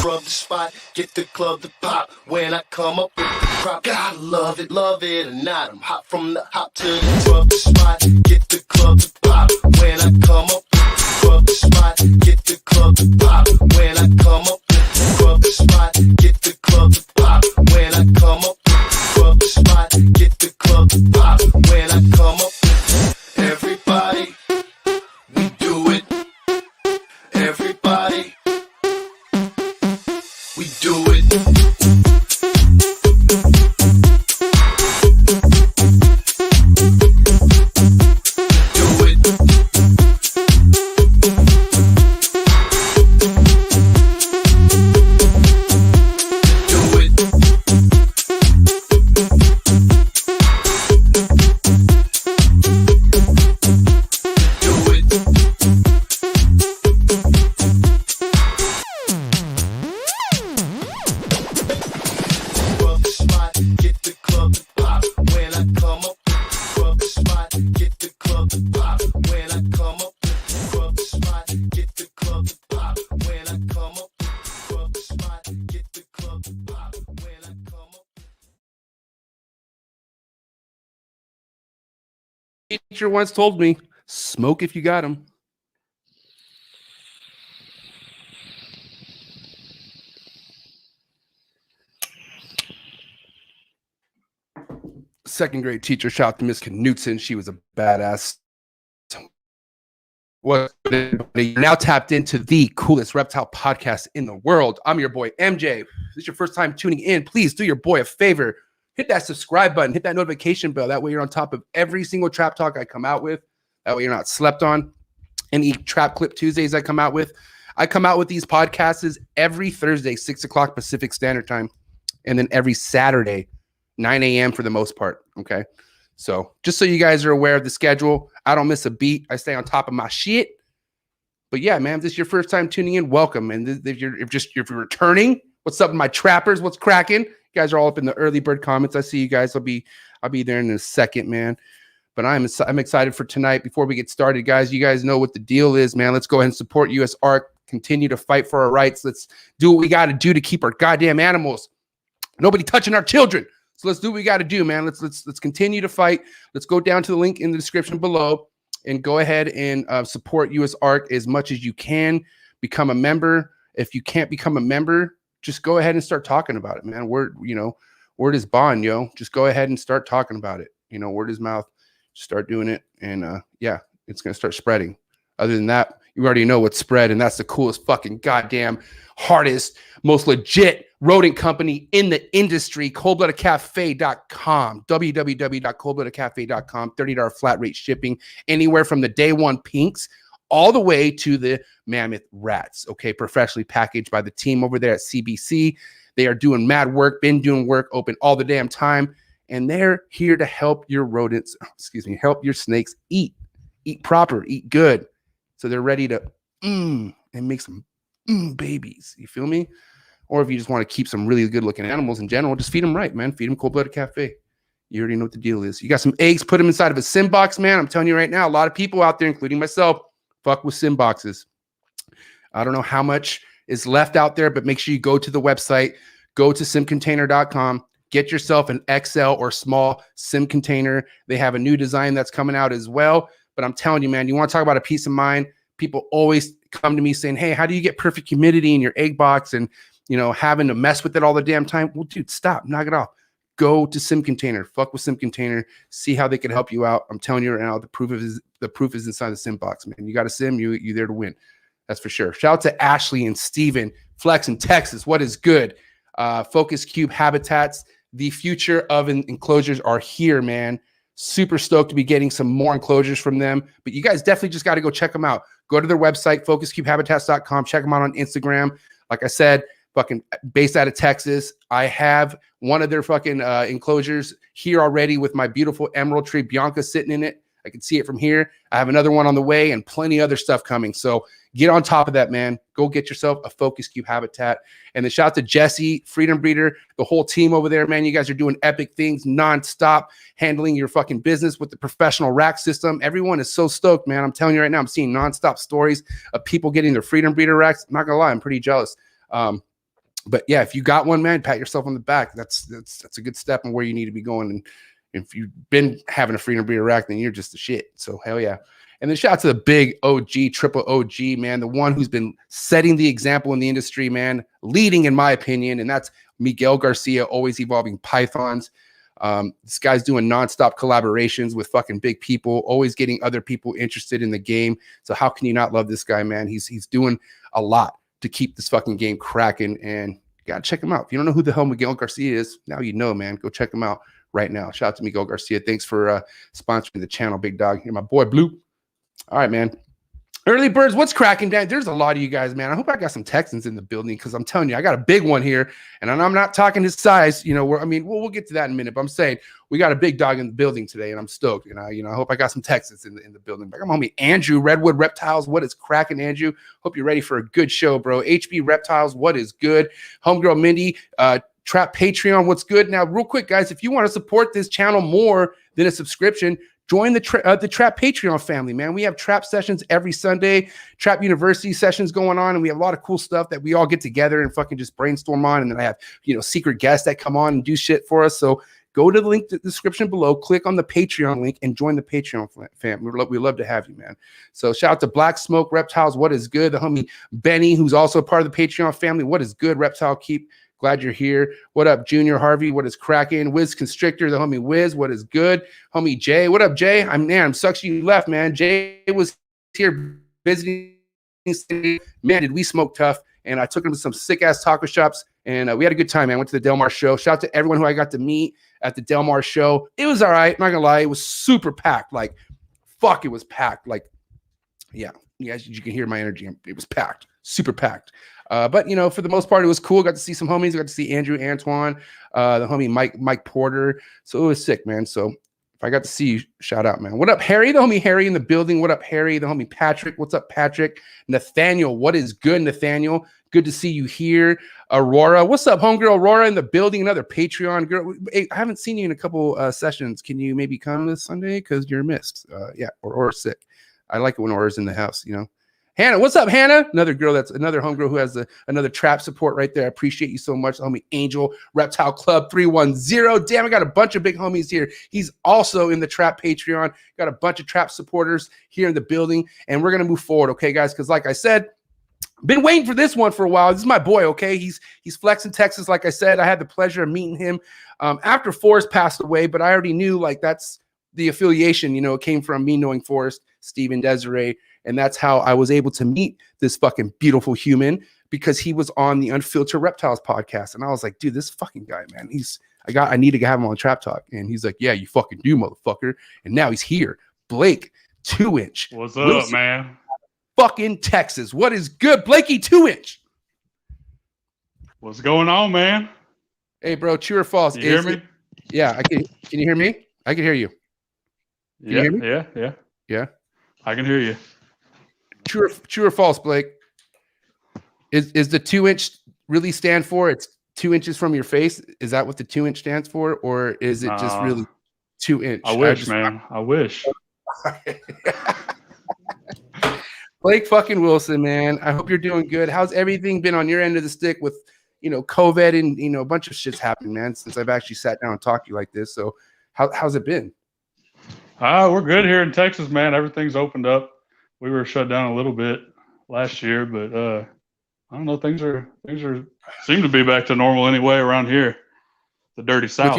rub the spot, get the club to pop. When I come up with the crop, gotta love it or not. I'm hot from the hop to the rub the spot, get the club to pop. When I come up with the rub the spot, get the club to pop. When I come up with the rub the spot, get the club to pop. When I come up with the rub the spot, get the club to pop. When I come up with everybody, we do it. Everybody, we do it. Teacher once told me, smoke if you got them. Second grade teacher, shout out to Miss Knutson. She was a badass. What you're now tapped into the coolest reptile podcast in the world. I'm your boy MJ. If this is your first time tuning in, please do your boy a favor. Hit that subscribe button, hit that notification bell. That way you're on top of every single trap talk I come out with. That way you're not slept on. Any Trap Clip Tuesdays I come out with. I come out with these podcasts every Thursday, 6 o'clock Pacific Standard Time. And then every Saturday, 9 a.m. for the most part. Okay. So just so you guys are aware of the schedule, I don't miss a beat. I stay on top of my shit. But yeah, man, if this is your first time tuning in, welcome. And if you're returning, what's up, my trappers? What's cracking? You guys are all up in the early bird comments. I see you guys. I'll be there in a second, man. But I'm excited for tonight. Before we get started, guys, you guys know what the deal is, man. Let's go ahead and support US ARC. Continue to fight for our rights. Let's do what we got to do to keep our goddamn animals. Nobody touching our children. So let's do what we got to do, man. Let's continue to fight. Let's go down to the link in the description below and go ahead and support US ARC as much as you can. Become a member. If you can't become a member, just go ahead and start talking about it, man. Word is bond, yo. Just go ahead and start talking about it. Word is mouth. Start doing it, and yeah, it's gonna start spreading. Other than that, you already know what's spread, and that's the coolest fucking goddamn, hardest, most legit rodent company in the industry, coldbloodedcafe.com, www.coldbloodedcafe.com, $30 flat rate shipping, anywhere from the day one pinks all the way to the mammoth rats, okay, professionally packaged by the team over there at CBC. They are doing mad work, been doing work, open all the damn time, and they're here to help your rodents, help your snakes eat proper, eat good. So they're ready to and make some babies. You feel me? Or if you just want to keep some really good looking animals in general, just feed them right, man. Feed them Cold-Blooded Cafe. You already know what the deal is. You got some eggs, put them inside of a sim box, man. I'm telling you right now, a lot of people out there, including myself, fuck with sim boxes. I don't know how much is left out there, but make sure you go to the website, go to simcontainer.com, get yourself an XL or small sim container. They have a new design that's coming out as well. But I'm telling you, man, you want to talk about a peace of mind. People always come to me saying, hey, how do you get perfect humidity in your egg box and, having to mess with it all the damn time? Well, dude, stop, knock it off. Go to Sim Container, fuck with Sim Container, see how they can help you out. I'm telling you right now, the proof is inside the sim box, man. You got a sim, you're there to win. That's for sure. Shout out to Ashley and Steven, Flex in Texas. What is good? Focus Cube Habitats. The future of enclosures are here, man. Super stoked to be getting some more enclosures from them. But you guys definitely just got to go check them out. Go to their website, focuscubehabitats.com. Check them out on Instagram. Like I said, fucking based out of Texas. I have one of their fucking enclosures here already with my beautiful emerald tree Bianca sitting in it. I can see it from here. I have another one on the way and plenty other stuff coming. So get on top of that, man. Go get yourself a Focus Cube habitat. And then shout out to Jesse, Freedom Breeder, the whole team over there, man. You guys are doing epic things nonstop, handling your fucking business with the professional rack system. Everyone is so stoked, man. I'm telling you right now, I'm seeing nonstop stories of people getting their Freedom Breeder racks. I'm not going to lie, I'm pretty jealous. But yeah, if you got one, man, pat yourself on the back. That's a good step in where you need to be going. And if you've been having a freedom breeder rack, then you're just the shit. So hell yeah. And then shout out to the big OG, triple OG, man, the one who's been setting the example in the industry, man, leading in my opinion. And that's Miguel Garcia, Always Evolving Pythons. This guy's doing nonstop collaborations with fucking big people, always getting other people interested in the game. So how can you not love this guy, man? He's doing a lot to keep this fucking game cracking, and you gotta check him out. If you don't know who the hell Miguel Garcia is, now you know, man. Go check him out right now. Shout out to Miguel Garcia. Thanks for sponsoring the channel, big dog. You're my boy, Blue. All right, man. Early birds, what's cracking, Dan? There's a lot of you guys, man. I hope I got some Texans in the building because I'm telling you, I got a big one here, and I'm not talking his size. You know, we'll get to that in a minute. But I'm saying we got a big dog in the building today, and I'm stoked. And I hope I got some Texans in the building. Like, I'm homie Andrew, Redwood Reptiles. What is cracking, Andrew? Hope you're ready for a good show, bro. HB Reptiles, what is good? Homegirl Mindy, Trap Patreon, what's good? Now, real quick, guys, if you want to support this channel more than a subscription, join the Trap Patreon family, man. We have trap sessions every Sunday, Trap University sessions going on, and we have a lot of cool stuff that we all get together and fucking just brainstorm on. And then I have, secret guests that come on and do shit for us. So go to the link in the description below, click on the Patreon link, and join the Patreon fam. We love to have you, man. So shout out to Black Smoke Reptiles. What is good? The homie Benny, who's also a part of the Patreon family. What is good, Reptile Keep? Glad you're here. What up, Junior Harvey? What is cracking? Wiz Constrictor, the homie Wiz. What is good? Homie Jay. What up, Jay? I'm sucks you left, man. Jay was here visiting. Man, did we smoke tough? And I took him to some sick ass taco shops, and we had a good time, man. Went to the Del Mar show. Shout out to everyone who I got to meet at the Del Mar show. It was all right. I'm not gonna lie. It was super packed. Like, fuck, it was packed. Like, yeah, as you can hear my energy. It was packed, super packed. But for the most part, it was cool. Got to see some homies. Got to see Andrew Antoine, the homie Mike Porter. So it was sick, man. So if I got to see you, shout out, man. What up, Harry? The homie Harry in the building. What up, Harry? The homie Patrick. What's up, Patrick? Nathaniel. What is good, Nathaniel? Good to see you here. Aurora. What's up, homegirl? Aurora in the building. Another Patreon girl. Hey, I haven't seen you in a couple sessions. Can you maybe come this Sunday? Because you're missed. Yeah, or sick. I like it when Aura's in the house, Hannah, what's up, Hannah? Another girl, that's another homegirl who has another trap support right there. I appreciate you so much, homie Angel, Reptile Club 310. Damn, I got a bunch of big homies here. He's also in the Trap Patreon. Got a bunch of trap supporters here in the building, and we're gonna move forward, okay, guys? Because like I said, been waiting for this one for a while. This is my boy, okay? He's flexing Texas, like I said. I had the pleasure of meeting him after Forrest passed away, but I already knew like that's the affiliation. It came from me knowing Forrest, Steve, and Desiree. And that's how I was able to meet this fucking beautiful human, because he was on the Unfiltered Reptiles podcast. And I was like, dude, this fucking guy, man, I need to have him on Trap Talk. And he's like, yeah, you fucking do, motherfucker. And now he's here. Blake, 2-inch. What's up, man? Fucking Texas. What is good? Blakey, 2-inch. What's going on, man? Hey, bro, true or false? You hear me? Yeah, I can. Can you hear me? I can hear you. Can you hear me? Yeah. I can hear you. True or false, Blake? Is the 2-inch really stand for? It's 2 inches from your face. Is that what the 2-inch stands for, or is it just really 2-inch? I wish, man. I wish. Blake fucking Wilson, man. I hope you're doing good. How's everything been on your end of the stick with COVID and a bunch of shit's happened, man, since I've actually sat down and talked to you like this. So how's it been? We're good here in Texas, man. Everything's opened up. We were shut down a little bit last year, but I don't know. Things are seem to be back to normal anyway around here. The dirty South.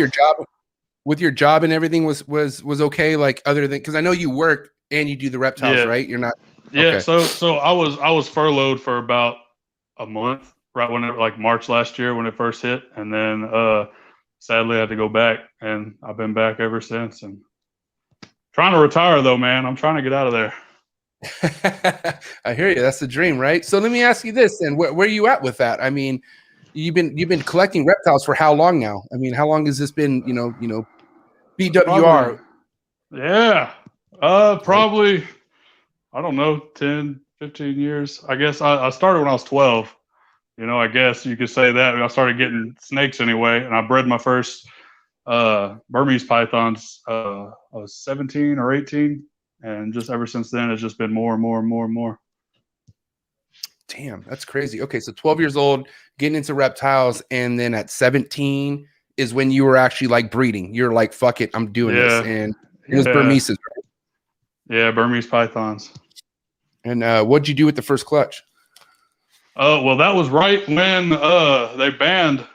With your job and everything was okay. Like, other than, because I know you work and you do the reptiles, right? You're not. Yeah. Okay. So I was furloughed for about a month, right when like March last year when it first hit, and then sadly I had to go back, and I've been back ever since. And trying to retire though, man. I'm trying to get out of there. I hear you. That's the dream, right? So let me ask you this, then. Where are you at with that? I mean, you've been collecting reptiles for how long now? I mean, how long has this been? BWR. Probably. I don't know, 10, 15 years. I guess I started when I was 12. I guess you could say that. I started getting snakes anyway, and I bred my first Burmese pythons. I was 17 or 18. And just ever since then, it's just been more and more and more and more. Damn, that's crazy. Okay, so 12 years old, getting into reptiles, and then at 17 is when you were actually like breeding. You're like, fuck it, I'm doing this. And it was Burmese, right? Yeah, Burmese pythons. And what'd you do with the first clutch? Well, that was right when they banned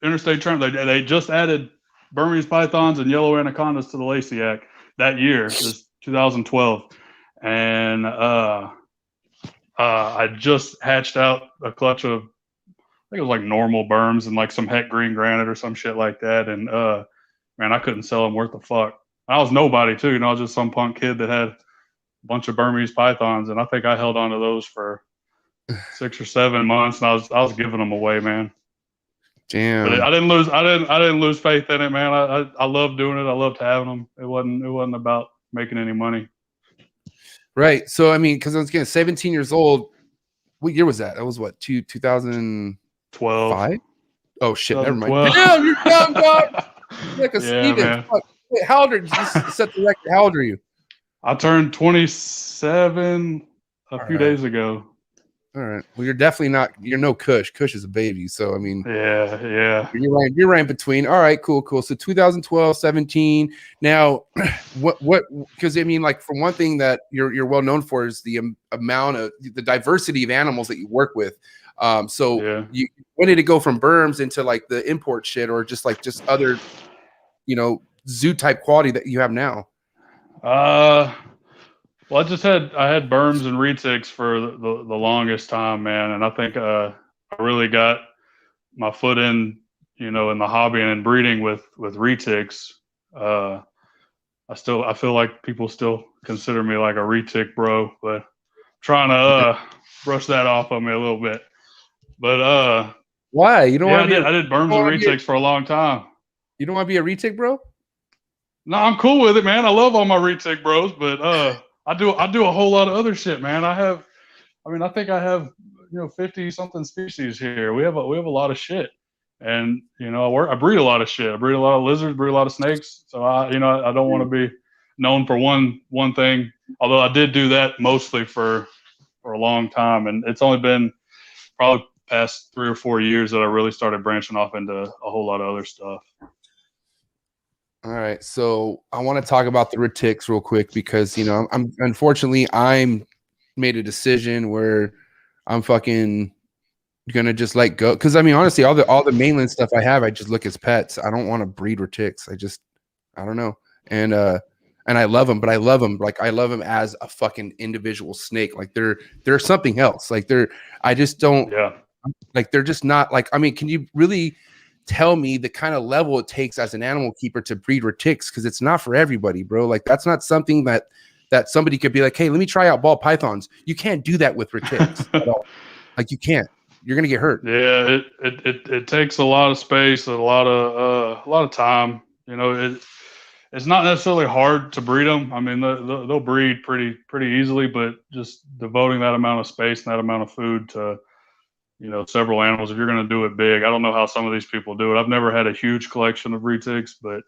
interstate transport. They just added Burmese pythons and yellow anacondas to the Lacey Act that year, this 2012, and I just hatched out a clutch of, I think it was like normal berms and like some heck green granite or some shit like that. And man, I couldn't sell them worth the fuck. I was nobody too, you know, I was just some punk kid that had a bunch of Burmese pythons, and I think I held on to those for 6 or 7 months, and I was giving them away, man. Damn. But I didn't lose faith in it, man. I loved doing it. I loved having them. It wasn't about making any money. Right. So I mean, because I was getting 17 years old. What year was that? That was what, 2012? Oh shit, never mind. Damn, you're young, dog. You're like a Steven. Wait, how old are you? Just set the record. How old are you? I turned 27 a few days ago. All right. Well, you're definitely not. You're no Kush. Kush is a baby. So I mean, yeah. You're right in between. All right, cool. So 2012, 17. Now, what? Because I mean, like, for one thing that you're well known for is the amount of the diversity of animals that you work with. So you when did it go from berms into like the import shit, or just other, you know, zoo type quality that you have now? Well, I had berms and retics for the longest time, man, and I think I really got my foot in, you know, in the hobby and in breeding with retics. I feel like people still consider me like a retic bro, but I'm trying to brush that off of me a little bit. But why? You don't want to be I did berms and retics for a long time. You don't want to be a retic bro? No, I'm cool with it, man. I love all my retic bros, but I do a whole lot of other shit, man. I think I have, you know, 50 something species here. We have a lot of shit, and you know, I breed a lot of shit. I breed a lot of lizards, breed a lot of snakes. So I don't want to be known for one thing. Although I did do that mostly for a long time, and it's only been probably past 3 or 4 years that I really started branching off into a whole lot of other stuff. All right, so I want to talk about the retics real quick because, you know, I'm made a decision where I'm fucking gonna just let go. Because I mean, honestly, all the mainland stuff I have, I just look as pets. I don't want to breed retics. I don't know. And I love them, but I love them as a fucking individual snake. Like they're something else. Like I just don't. Yeah. Like they're just not like. I mean, can you really tell me the kind of level it takes as an animal keeper to breed retics? Because it's not for everybody, bro. Like that's not something that somebody could be like, hey, let me try out ball pythons. You can't do that with retics at all. Like you can't. You're gonna get hurt. Yeah, it takes a lot of space and a lot of time. You know, it's not necessarily hard to breed them. I mean, they'll breed pretty easily, but just devoting that amount of space and that amount of food to, you know, several animals, if you're going to do it big. I don't know how some of these people do it. I've never had a huge collection of retics, but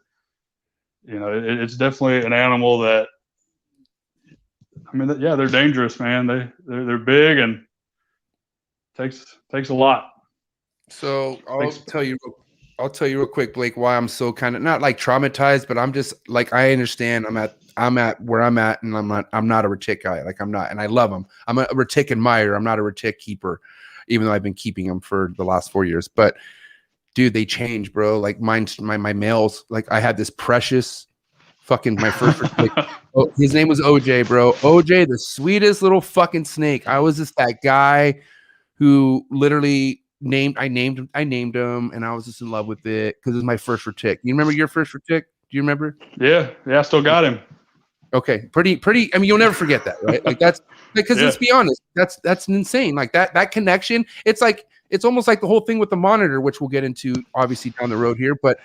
you know, it's definitely an animal that, I mean, yeah, they're dangerous, man. They're big and takes a lot. So I'll tell you real quick, Blake, why I'm so kind of not like traumatized, but I'm just like, I understand I'm at where I'm at, and I'm not a retic guy. Like I'm not, and I love them. I'm a retic admirer. I'm not a retic keeper, even though I've been keeping them for the last 4 years. But dude, they change, bro. Like my males, like I had this precious fucking my first his name was OJ, bro. OJ, the sweetest little fucking snake. I was just that guy who literally I named him, and I was just in love with it because it was my first retic. You remember your first retic? Do you remember? Yeah, I still got him. Okay, pretty. I mean, you'll never forget that, right? Like that's because let's be honest, that's insane. Like that connection. It's like it's almost like the whole thing with the monitor, which we'll get into obviously down the road here. But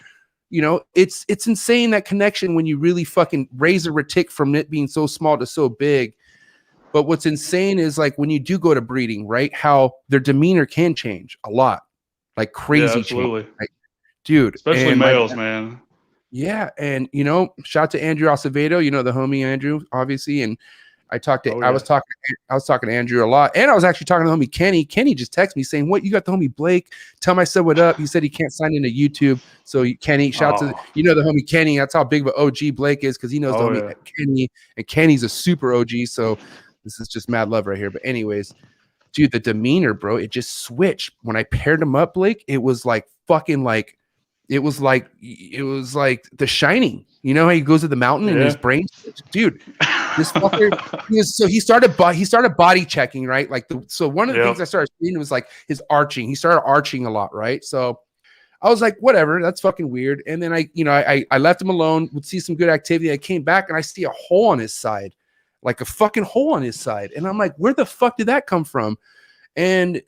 you know, it's insane that connection when you really fucking raise a retic from it being so small to so big. But what's insane is like when you do go to breeding, right? How their demeanor can change a lot, like crazy. Yeah, absolutely, change, right? Dude. Especially males, man. Yeah, and you know, shout out to Andrew Acevedo, you know, the homie Andrew, obviously, and I talked to Oh, I was talking to Andrew a lot, and I was actually talking to homie Kenny. Kenny just texted me saying, "What, you got the homie Blake? Tell him I said what up." He said he can't sign into YouTube, so Kenny, shout out to the homie Kenny. That's how big of an OG Blake is, because he knows the homie Kenny, and Kenny's a super OG. So this is just mad love right here. But anyways, dude, the demeanor, bro, it just switched when I paired him up. Blake, it was like fucking like. It was like The Shining. You know how he goes to the mountain and his brain, dude. This fucker. He started body checking, right? Like so one of the things I started seeing was like his arching. He started arching a lot, right? So I was like, whatever, that's fucking weird. And then I left him alone. Would see some good activity. I came back and I see a hole on his side, like a fucking hole on his side, and I'm like, where the fuck did that come from? And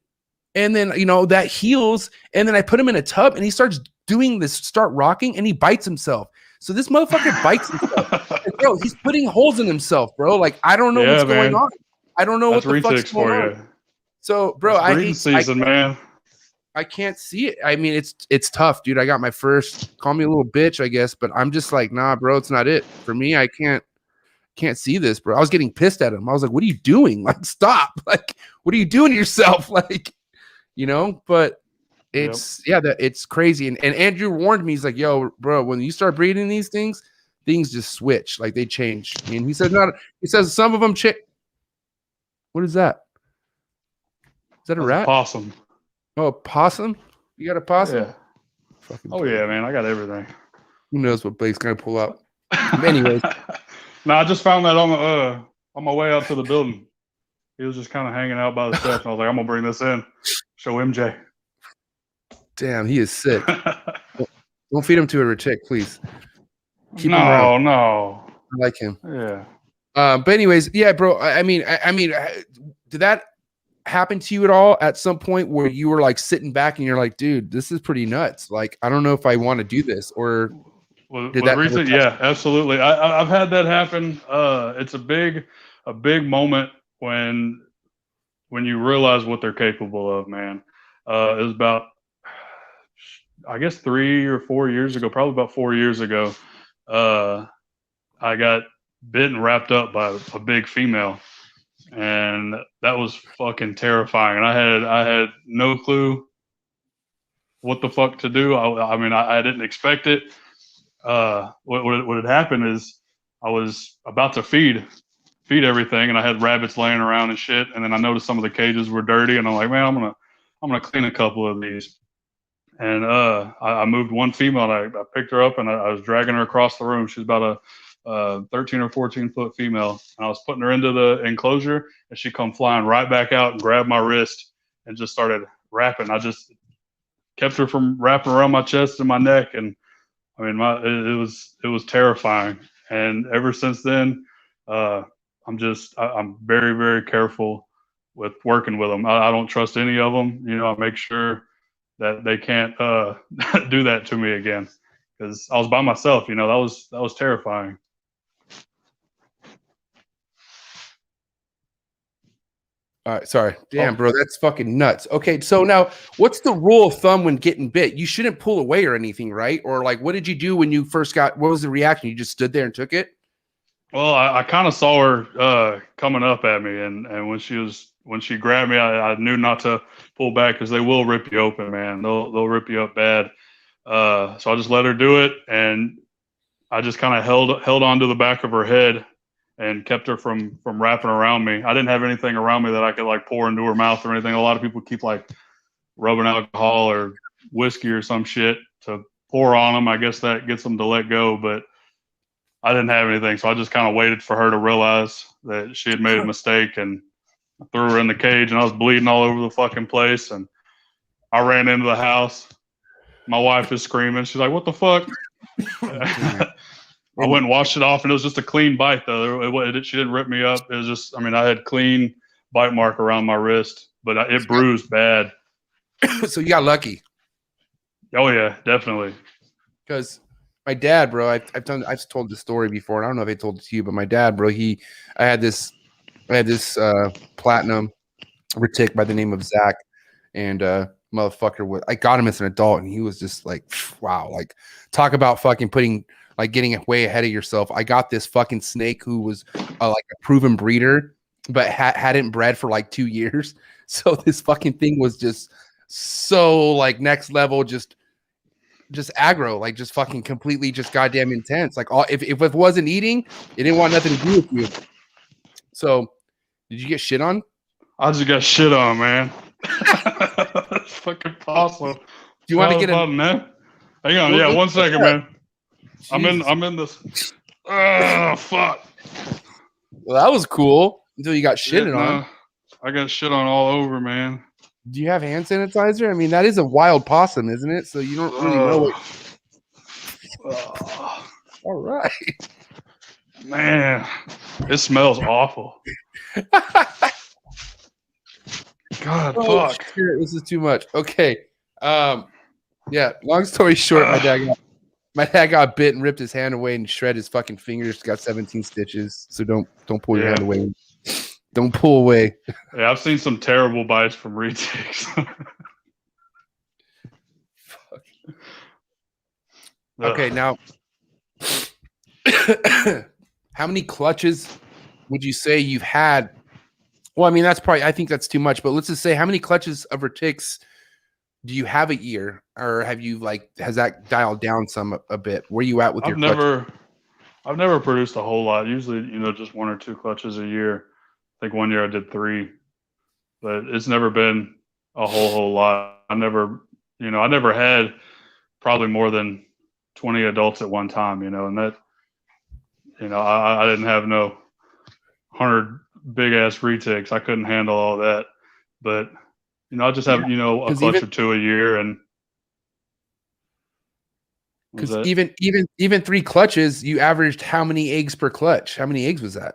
then that heals, and then I put him in a tub and he starts doing this, start rocking, and he bites himself. So this motherfucker bites himself. And bro, he's putting holes in himself, bro. Like, I don't know what's going on. I don't know what the fuck's going on. So, bro, I can't see it. I mean, it's tough, dude. I got my first, call me a little bitch, I guess, but I'm just like, nah, bro, it's not it. For me, I can't see this, bro. I was getting pissed at him. I was like, what are you doing? Like, stop. Like, what are you doing to yourself? Like, but it's crazy. And Andrew warned me. He's like, yo, bro, when you start breeding these things just switch. Like, they change. I mean, he says some of them what is that? Is that a rat? Possum. Oh, a possum? You got a possum? Yeah. Yeah, man. I got everything. Who knows what Blake's gonna pull up? Anyways. No, I just found that on my way out to the building. He was just kind of hanging out by the steps. I was like, I'm gonna bring this in. Show MJ. Damn, he is sick. Don't feed him to a retic, please. Keep him around. No. I like him. Yeah. But anyways, yeah, bro. I mean, did that happen to you at all at some point where you were like sitting back and you're like, dude, this is pretty nuts. Like, I don't know if I want to do this, or yeah, absolutely. I've had that happen. It's a big moment when you realize what they're capable of, man. It was about, I guess, 3 or 4 years ago, probably about 4 years ago. I got bit and wrapped up by a big female, and that was fucking terrifying. And I had no clue what the fuck to do. I mean, I didn't expect it. What had happened is I was about to feed everything, and I had rabbits laying around and shit. And then I noticed some of the cages were dirty, and I'm like, man, I'm gonna clean a couple of these. And I moved one female, and I picked her up, and I was dragging her across the room. She's about a 13 or 14 foot female, and I was putting her into the enclosure, and she come flying right back out and grabbed my wrist and just started wrapping. I just kept her from wrapping around my chest and my neck, and I mean, it was terrifying. And ever since then, I'm very, very careful with working with them. I don't trust any of them. I make sure that they can't do that to me again, because I was by myself. That was terrifying. All right, sorry. Damn, bro, that's fucking nuts. Okay, so now what's the rule of thumb when getting bit? You shouldn't pull away or anything, right? Or like, what did you do when you first what was the reaction? You just stood there and took it? Well, I kind of saw her coming up at me, and when she grabbed me, I knew not to pull back, because they will rip you open, man. They'll rip you up bad. So I just let her do it, and I just kind of held on to the back of her head and kept her from wrapping around me. I didn't have anything around me that I could like pour into her mouth or anything. A lot of people keep like rubbing alcohol or whiskey or some shit to pour on them. I guess that gets them to let go, but I didn't have anything. So I just kind of waited for her to realize that she had made a mistake, and I threw her in the cage, and I was bleeding all over the fucking place. And I ran into the house. My wife is screaming. She's like, what the fuck? I went and washed it off, and it was just a clean bite, though. She didn't rip me up. It was just, I mean, I had clean bite mark around my wrist, but it bruised bad. So you got lucky. Oh yeah, definitely. Because my dad, bro, I've told this story before, and I don't know if I told it to you, but my dad, bro, I had this platinum retic by the name of Zach, and motherfucker, I got him as an adult, and he was just like, wow, like talk about fucking putting like getting way ahead of yourself. I got this fucking snake who was like a proven breeder, but hadn't bred for like 2 years. So this fucking thing was just so like next level, just aggro, like just fucking completely just goddamn intense. Like if it wasn't eating, it didn't want nothing to do with you. So did you get shit on? I just got shit on, man. That's fucking possible. Do you want to get in, man? Hang on, yeah, 1 second, man. Jesus. I'm in this. Oh fuck. Well, that was cool until you got shitted on. I got shit on all over, man. Do you have hand sanitizer? I mean, that is a wild possum, isn't it? So you don't really know what. All right. Man, it smells awful. God, fuck. Shit, this is too much. Okay. Yeah, long story short, my dad got bit and ripped his hand away and shredded his fucking fingers. Got 17 stitches. So don't pull your hand away. Don't pull away. Yeah, I've seen some terrible bites from retics. Fuck. Okay, now how many clutches would you say you've had? Well, I mean, I think that's too much, but let's just say how many clutches of retics do you have a year, or have you has that dialed down a bit? Where are you at with your clutches? I've never produced a whole lot. Usually, just 1 or 2 clutches a year. I think 1 year I did 3, but it's never been a whole lot. I never had probably more than 20 adults at one time, and that, I didn't have no 100 big ass retics. I couldn't handle all that, but I just have, a clutch or 2 a year. And because even 3 clutches, you averaged how many eggs per clutch? How many eggs was that?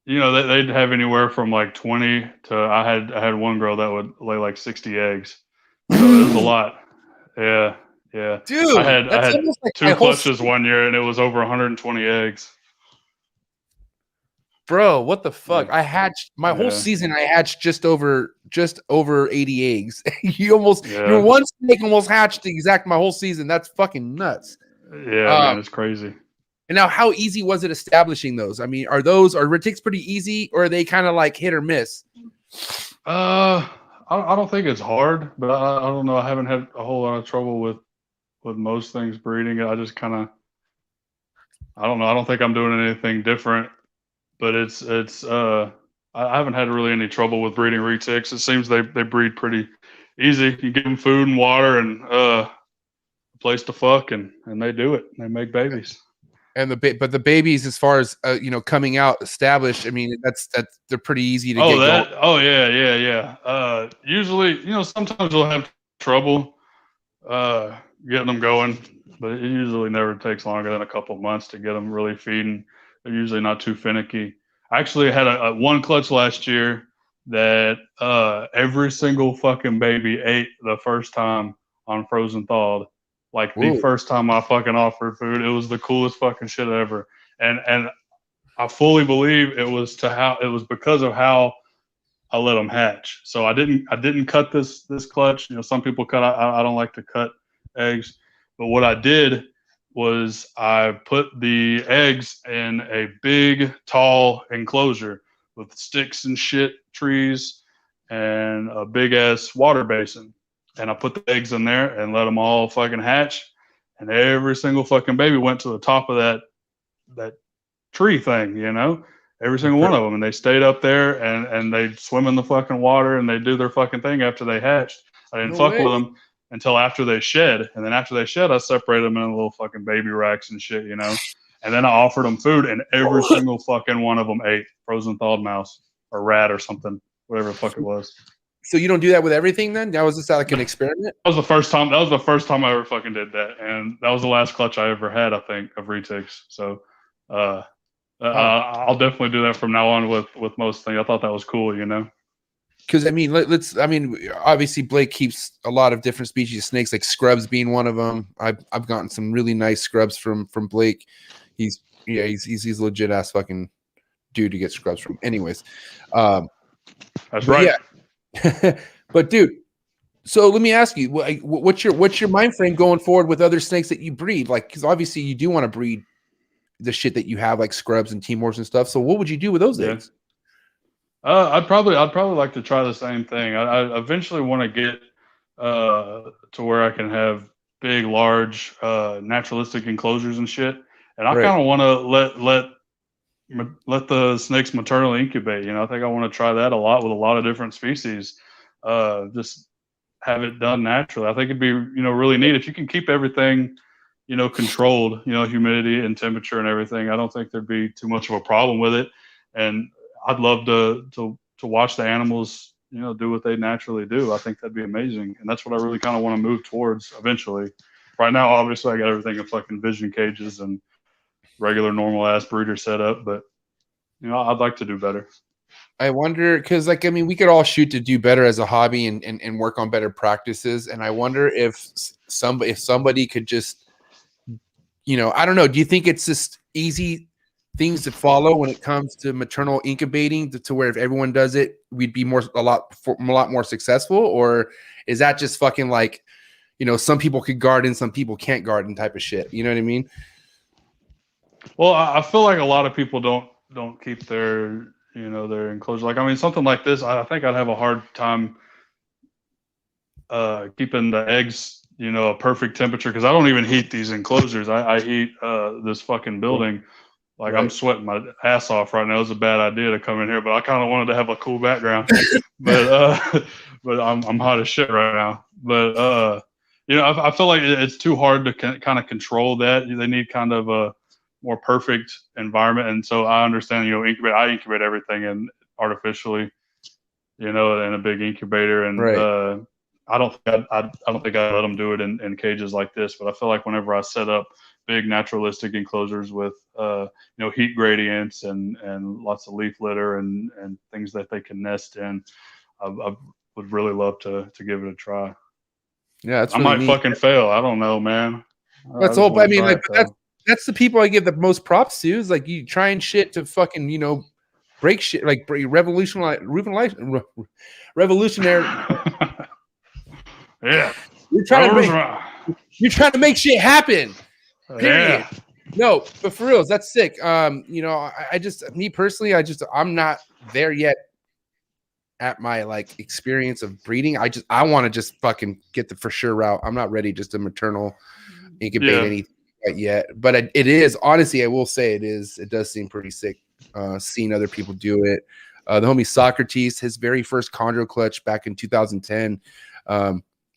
They'd have anywhere from like 20 to I had one girl that would lay like 60 eggs. So it was a lot. Yeah. Dude, I had 2 clutches 1 year and it was over 120 eggs. Bro, what the fuck? I hatched my whole season. I hatched just over 80 eggs. Your one snake almost hatched my whole season. That's fucking nuts. Yeah, man, it's crazy. And now, how easy was it establishing those? I mean, are retics pretty easy, or are they kind of like hit or miss? I don't think it's hard, but I don't know. I haven't had a whole lot of trouble with most things breeding. I just kind of, I don't know. I don't think I'm doing anything different, but I haven't had really any trouble with breeding retics. It seems they breed pretty easy. You give them food and water and a place to fuck, and they do it. They make babies. And but the babies, as far as coming out established, I mean, that's they're pretty easy to get going. Oh yeah. Usually, sometimes you'll have trouble getting them going, but it usually never takes longer than a couple of months to get them really feeding. They're usually not too finicky. I actually had a 1 clutch last year that every single fucking baby ate the first time on frozen thawed. Like the first time I fucking offered food, it was the coolest fucking shit ever. And I fully believe it was because of how I let them hatch. So I didn't cut this clutch. Some people cut. I don't like to cut eggs. But what I did was I put the eggs in a big, tall enclosure with sticks and shit, trees, and a big ass water basin. And I put the eggs in there and let them all fucking hatch. And every single fucking baby went to the top of that tree thing, every single one of them. And they stayed up there and they swim in the fucking water and they do their fucking thing after they hatched. I didn't fuck with them until after they shed. And then after they shed, I separated them in little fucking baby racks and shit, And then I offered them food and every single fucking one of them ate frozen thawed mouse or rat or something, whatever the fuck it was. So you don't do that with everything then? That was just like an experiment? That was the first time I ever fucking did that. And that was the last clutch I ever had, I think, of retics. So I'll definitely do that from now on with most things. I thought that was cool, Because I mean, obviously Blake keeps a lot of different species of snakes, like scrubs being one of them. I've gotten some really nice scrubs from Blake. He's legit ass fucking dude to get scrubs from. Anyways, that's right. Yeah. But dude, So let me ask you, what's your mind frame going forward with other snakes that you breed? Like, because obviously you do want to breed the shit that you have, like scrubs and Timors and stuff. So what would you do with those Yeah. eggs? I'd probably like to try the same thing. I eventually want to get to where I can have big, large, naturalistic enclosures and shit. And I Right. kind of want to let the snakes maternally incubate. I think I want to try that a lot with a lot of different species. Just have it done naturally. I think it'd be really neat if you can keep everything controlled. Humidity and temperature and everything. I don't think there'd be too much of a problem with it. And I'd love to watch the animals do what they naturally do. I think that'd be amazing, and that's what I really kind of want to move towards eventually. Right now, obviously, I got everything in fucking vision cages and regular normal ass breeder setup, but I'd like to do better. I wonder, because like, I mean, we could all shoot to do better as a hobby and work on better practices. And I wonder if somebody could just, I don't know. Do you think it's just easy things to follow when it comes to maternal incubating to where if everyone does it, we'd be a lot more successful? Or is that just fucking like, some people could garden, some people can't garden type of shit? You know what I mean? Well, I feel like a lot of people don't keep their their enclosure. Like, I mean, something like this, I think I'd have a hard time keeping the eggs a perfect temperature, because I don't even heat these enclosures. I heat this fucking building. Like, right. I'm sweating my ass off right now. It was a bad idea to come in here, but I kind of wanted to have a cool background. but I'm hot as shit right now. But I feel like it's too hard to kind of control that. They need kind of a more perfect environment, and so I understand. I incubate everything and artificially, in a big incubator, and right. I don't think I'd let them do it in cages like this. But I feel like whenever I set up big naturalistic enclosures with heat gradients and lots of leaf litter and things that they can nest in, I would really love to give it a try. Yeah, that's I really might neat. fucking fail. I don't know, man. That's all. I mean, like, that's the people I give the most props to. Is like, you trying shit to fucking break shit, like revolutionary. Yeah, you're trying to make shit happen. Period. Yeah. No, but for reals, that's sick. I just, me personally, I'm not there yet at my like experience of breeding. I want to just fucking get the for sure route. I'm not ready just to maternal incubate anything yet. But it is, honestly, I will say it does seem pretty sick seeing other people do it. The homie Socrates, his very first chondro clutch back in 2010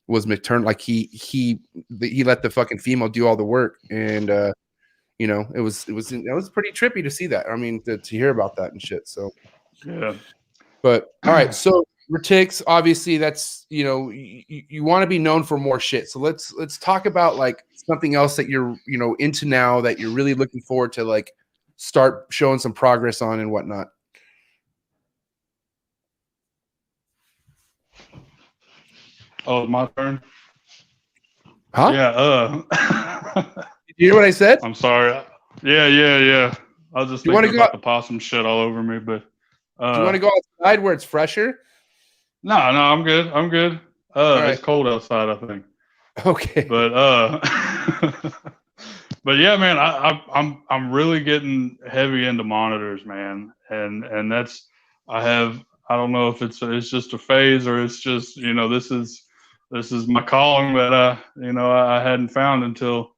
was maternal. Like he let the fucking female do all the work, and it was pretty trippy to see that. I mean, to hear about that and shit. So yeah. But all right, so Reptiles, obviously, that's you want to be known for more shit. So let's talk about like something else that you're into now that you're really looking forward to like start showing some progress on and whatnot. Oh, my turn. Huh? Yeah. You hear what I said? I'm sorry. Yeah. I was just thinking about the possum shit all over me, but. Do you want to go outside where it's fresher? No, I'm good. Right. It's cold outside, I think. Okay. But but yeah, man, I'm really getting heavy into monitors, man, and that's I don't know if it's just a phase or it's just this is my calling that I hadn't found until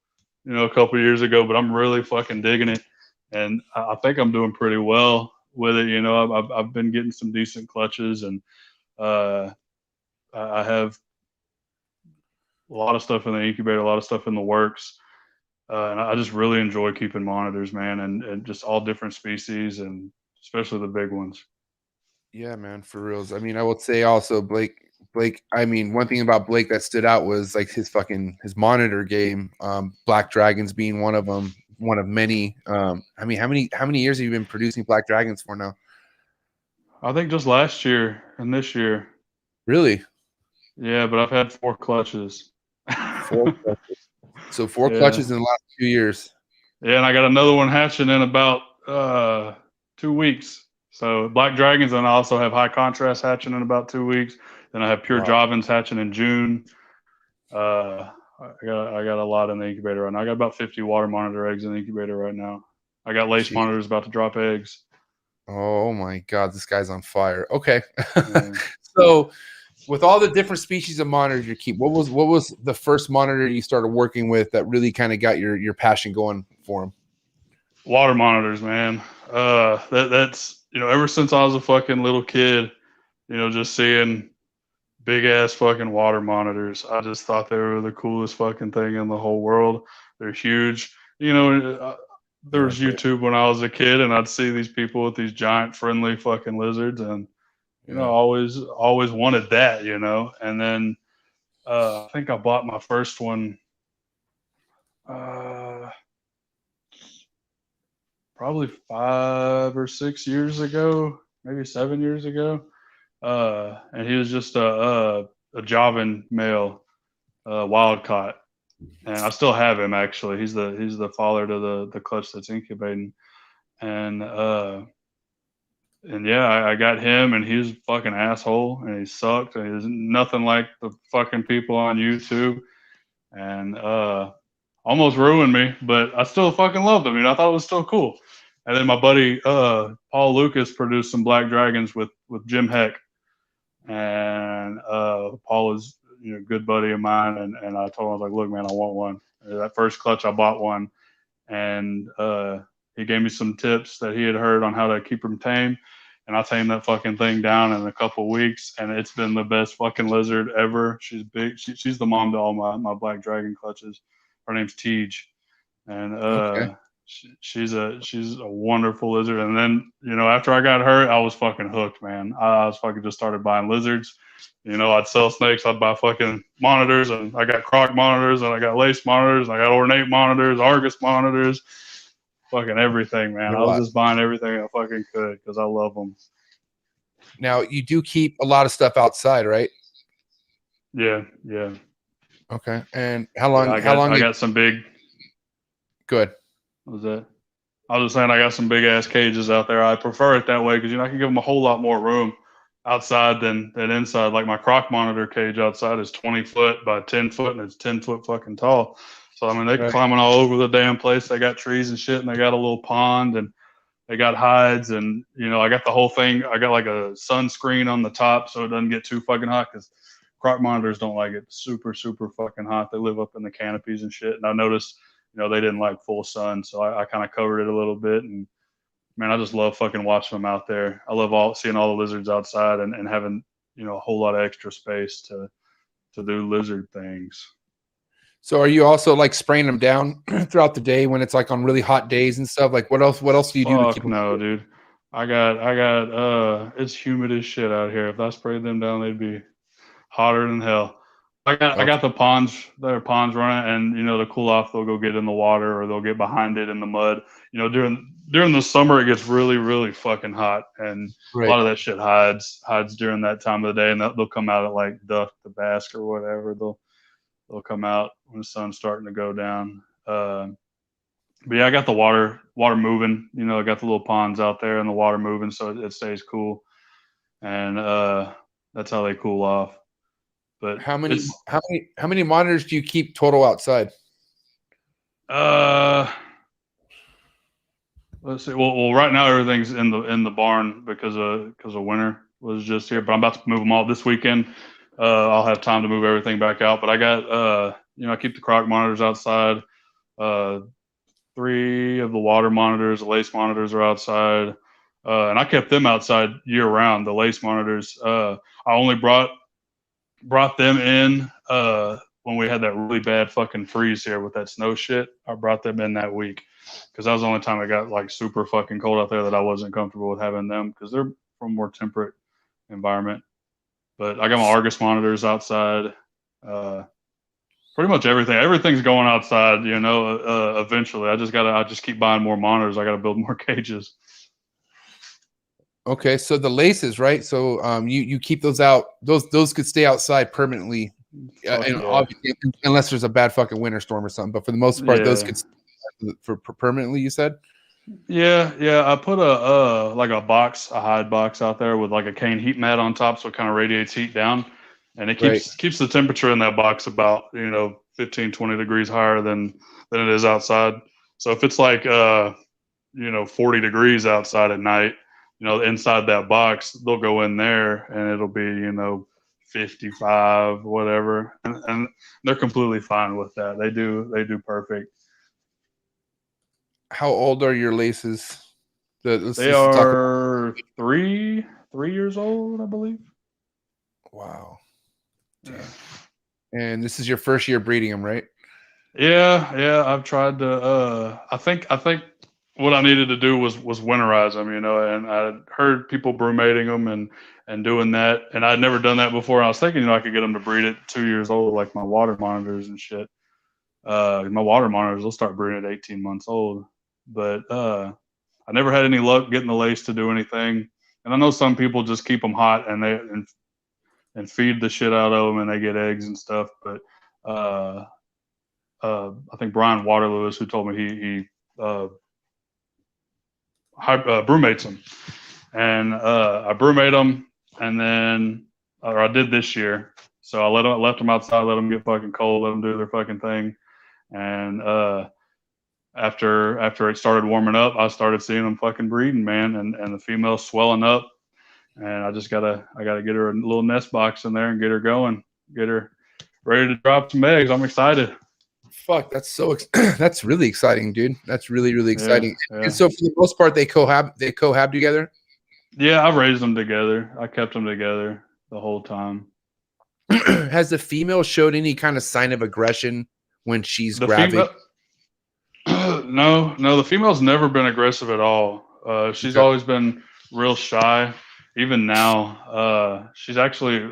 a couple of years ago, but I'm really fucking digging it, and I think I'm doing pretty well with it. I've been getting some decent clutches, and I have a lot of stuff in the incubator, a lot of stuff in the works, and I just really enjoy keeping monitors, man, and just all different species, and especially the big ones. Yeah, man, for reals. I mean, I would say also Blake. I mean, one thing about Blake that stood out was like his monitor game. Black Dragons being one of them, one of many. I mean, how many years have you been producing Black Dragons for now? I think just last year and this year. Really? Yeah, but I've had 4 clutches. 4 clutches. So 4 clutches in the last 2 years. Yeah, and I got another one hatching in about 2 weeks. So Black Dragons, and I also have High Contrast hatching in about 2 weeks. Then I have pure Javans hatching in June. I got a lot in the incubator right now. I got about 50 water monitor eggs in the incubator right now. I got lace monitors about to drop eggs. Oh my God, this guy's on fire. Okay. So with all the different species of monitors you keep, what was the first monitor you started working with that really kind of got your passion going for them? Water monitors, man. That's ever since I was a fucking little kid, just seeing big ass fucking water monitors. I just thought they were the coolest fucking thing in the whole world. They're huge. There was YouTube when I was a kid, and I'd see these people with these giant friendly fucking lizards, and I always wanted that, And then I think I bought my first one probably 5 or 6 years ago, maybe 7 years ago. And he was just a Javan male, wild caught, and I still have him actually. He's the father to the clutch that's incubating, and yeah, I got him, and he was a fucking asshole, and he sucked, and he was nothing like the fucking people on YouTube, and almost ruined me, but I still fucking loved him. I thought it was still cool. And then my buddy Paul Lucas produced some black dragons with Jim Heck. And Paul is a good buddy of mine, and I told him, I was like, look, man, I want one. And that first clutch, I bought one, and he gave me some tips that he had heard on how to keep them tame, and I tamed that fucking thing down in a couple of weeks, and it's been the best fucking lizard ever. She's big. She's the mom to all my black dragon clutches. Her name's Tej, and she's a wonderful lizard. And then after I got her, I was fucking hooked, man. I was fucking just started buying lizards. I'd sell snakes, I'd buy fucking monitors, and I got croc monitors, and I got lace monitors, and I got ornate monitors, Argus monitors, fucking everything, man. I was just buying everything I fucking could because I love them. Now you do keep a lot of stuff outside, right? Yeah. Okay. And how long? I got some big. Good. What was that? I was just saying I got some big ass cages out there. I prefer it that way because I can give them a whole lot more room outside than inside. Like my croc monitor cage outside is 20 foot by 10 foot, and it's 10 foot fucking tall. So they're climbing all over the damn place. They got trees and shit, and they got a little pond, and they got hides, and I got the whole thing. I got like a sunscreen on the top so it doesn't get too fucking hot, because croc monitors don't like it super fucking hot. They live up in the canopies and shit, and I noticed they didn't like full sun, so I kind of covered it a little bit. And man, I just love fucking watching them out there. I love seeing all the lizards outside and having a whole lot of extra space to do lizard things. So are you also like spraying them down throughout the day when it's like on really hot days and stuff? Like what else do you do to keep them? No, dude. I got it's humid as shit out here. If I sprayed them down, they'd be hotter than hell. I got the ponds. There are ponds running, and to cool off, they'll go get in the water, or they'll get behind it in the mud. During the summer, it gets really fucking hot, and a lot of that shit hides during that time of the day, and they'll come out at like dusk to bask or whatever. They'll come out when the sun's starting to go down. But yeah, I got the water moving. I got the little ponds out there and the water moving, so it stays cool, and that's how they cool off. But how many monitors do you keep total outside? Let's see. Well, right now everything's in the barn because of winter was just here. But I'm about to move them all this weekend. I'll have time to move everything back out. But I got I keep the croc monitors outside. 3 of the water monitors, the lace monitors are outside, and I kept them outside year round. The lace monitors, I only brought them in when we had that really bad fucking freeze here with that snow shit. I brought them in that week because that was the only time it got like super fucking cold out there that I wasn't comfortable with having them, because they're from a more temperate environment. But I got my Argus monitors outside. Pretty much everything's going outside, eventually. I just keep buying more monitors. I got to build more cages. Okay, so the laces, right? So you keep those out. Those could stay outside permanently, obviously, unless there's a bad fucking winter storm or something. But for the most part, those could stay for permanently. You said? Yeah. I put a hide box out there with like a cane heat mat on top, so it kind of radiates heat down. and it keeps the temperature in that box about 15, 20 degrees higher than it is outside. So if it's like 40 degrees outside at night, inside that box, they'll go in there and it'll be 55, whatever, and they're completely fine with that. They do perfect. How old are your laces? They are 3 years old, I believe. Wow. Damn. And this is your first year breeding them, right? Yeah. I've tried to. I think what I needed to do was winterize them, and I heard people brumating them and doing that, and I'd never done that before. I was thinking, I could get them to breed at 2 years old, like my water monitors and shit. My water monitors will start breeding at 18 months old, but I never had any luck getting the lace to do anything. And I know some people just keep them hot and feed the shit out of them, and they get eggs and stuff. But I think Brian Waterloo is who told me he brumates them, and I brumate them, and then I did this year. So I left them outside, let them get fucking cold, let them do their fucking thing, and after it started warming up, I started seeing them fucking breeding, man, and the female swelling up, and I gotta get her a little nest box in there and get her going, get her ready to drop some eggs. I'm excited. Fuck, that's that's really exciting, dude. That's really, really exciting. Yeah. And so for the most part, they cohab together. Yeah, I raised them together. I kept them together the whole time. Has the female showed any kind of sign of aggression when she's grabbing? No, the female's never been aggressive at all. She's always been real shy. Even now, she's actually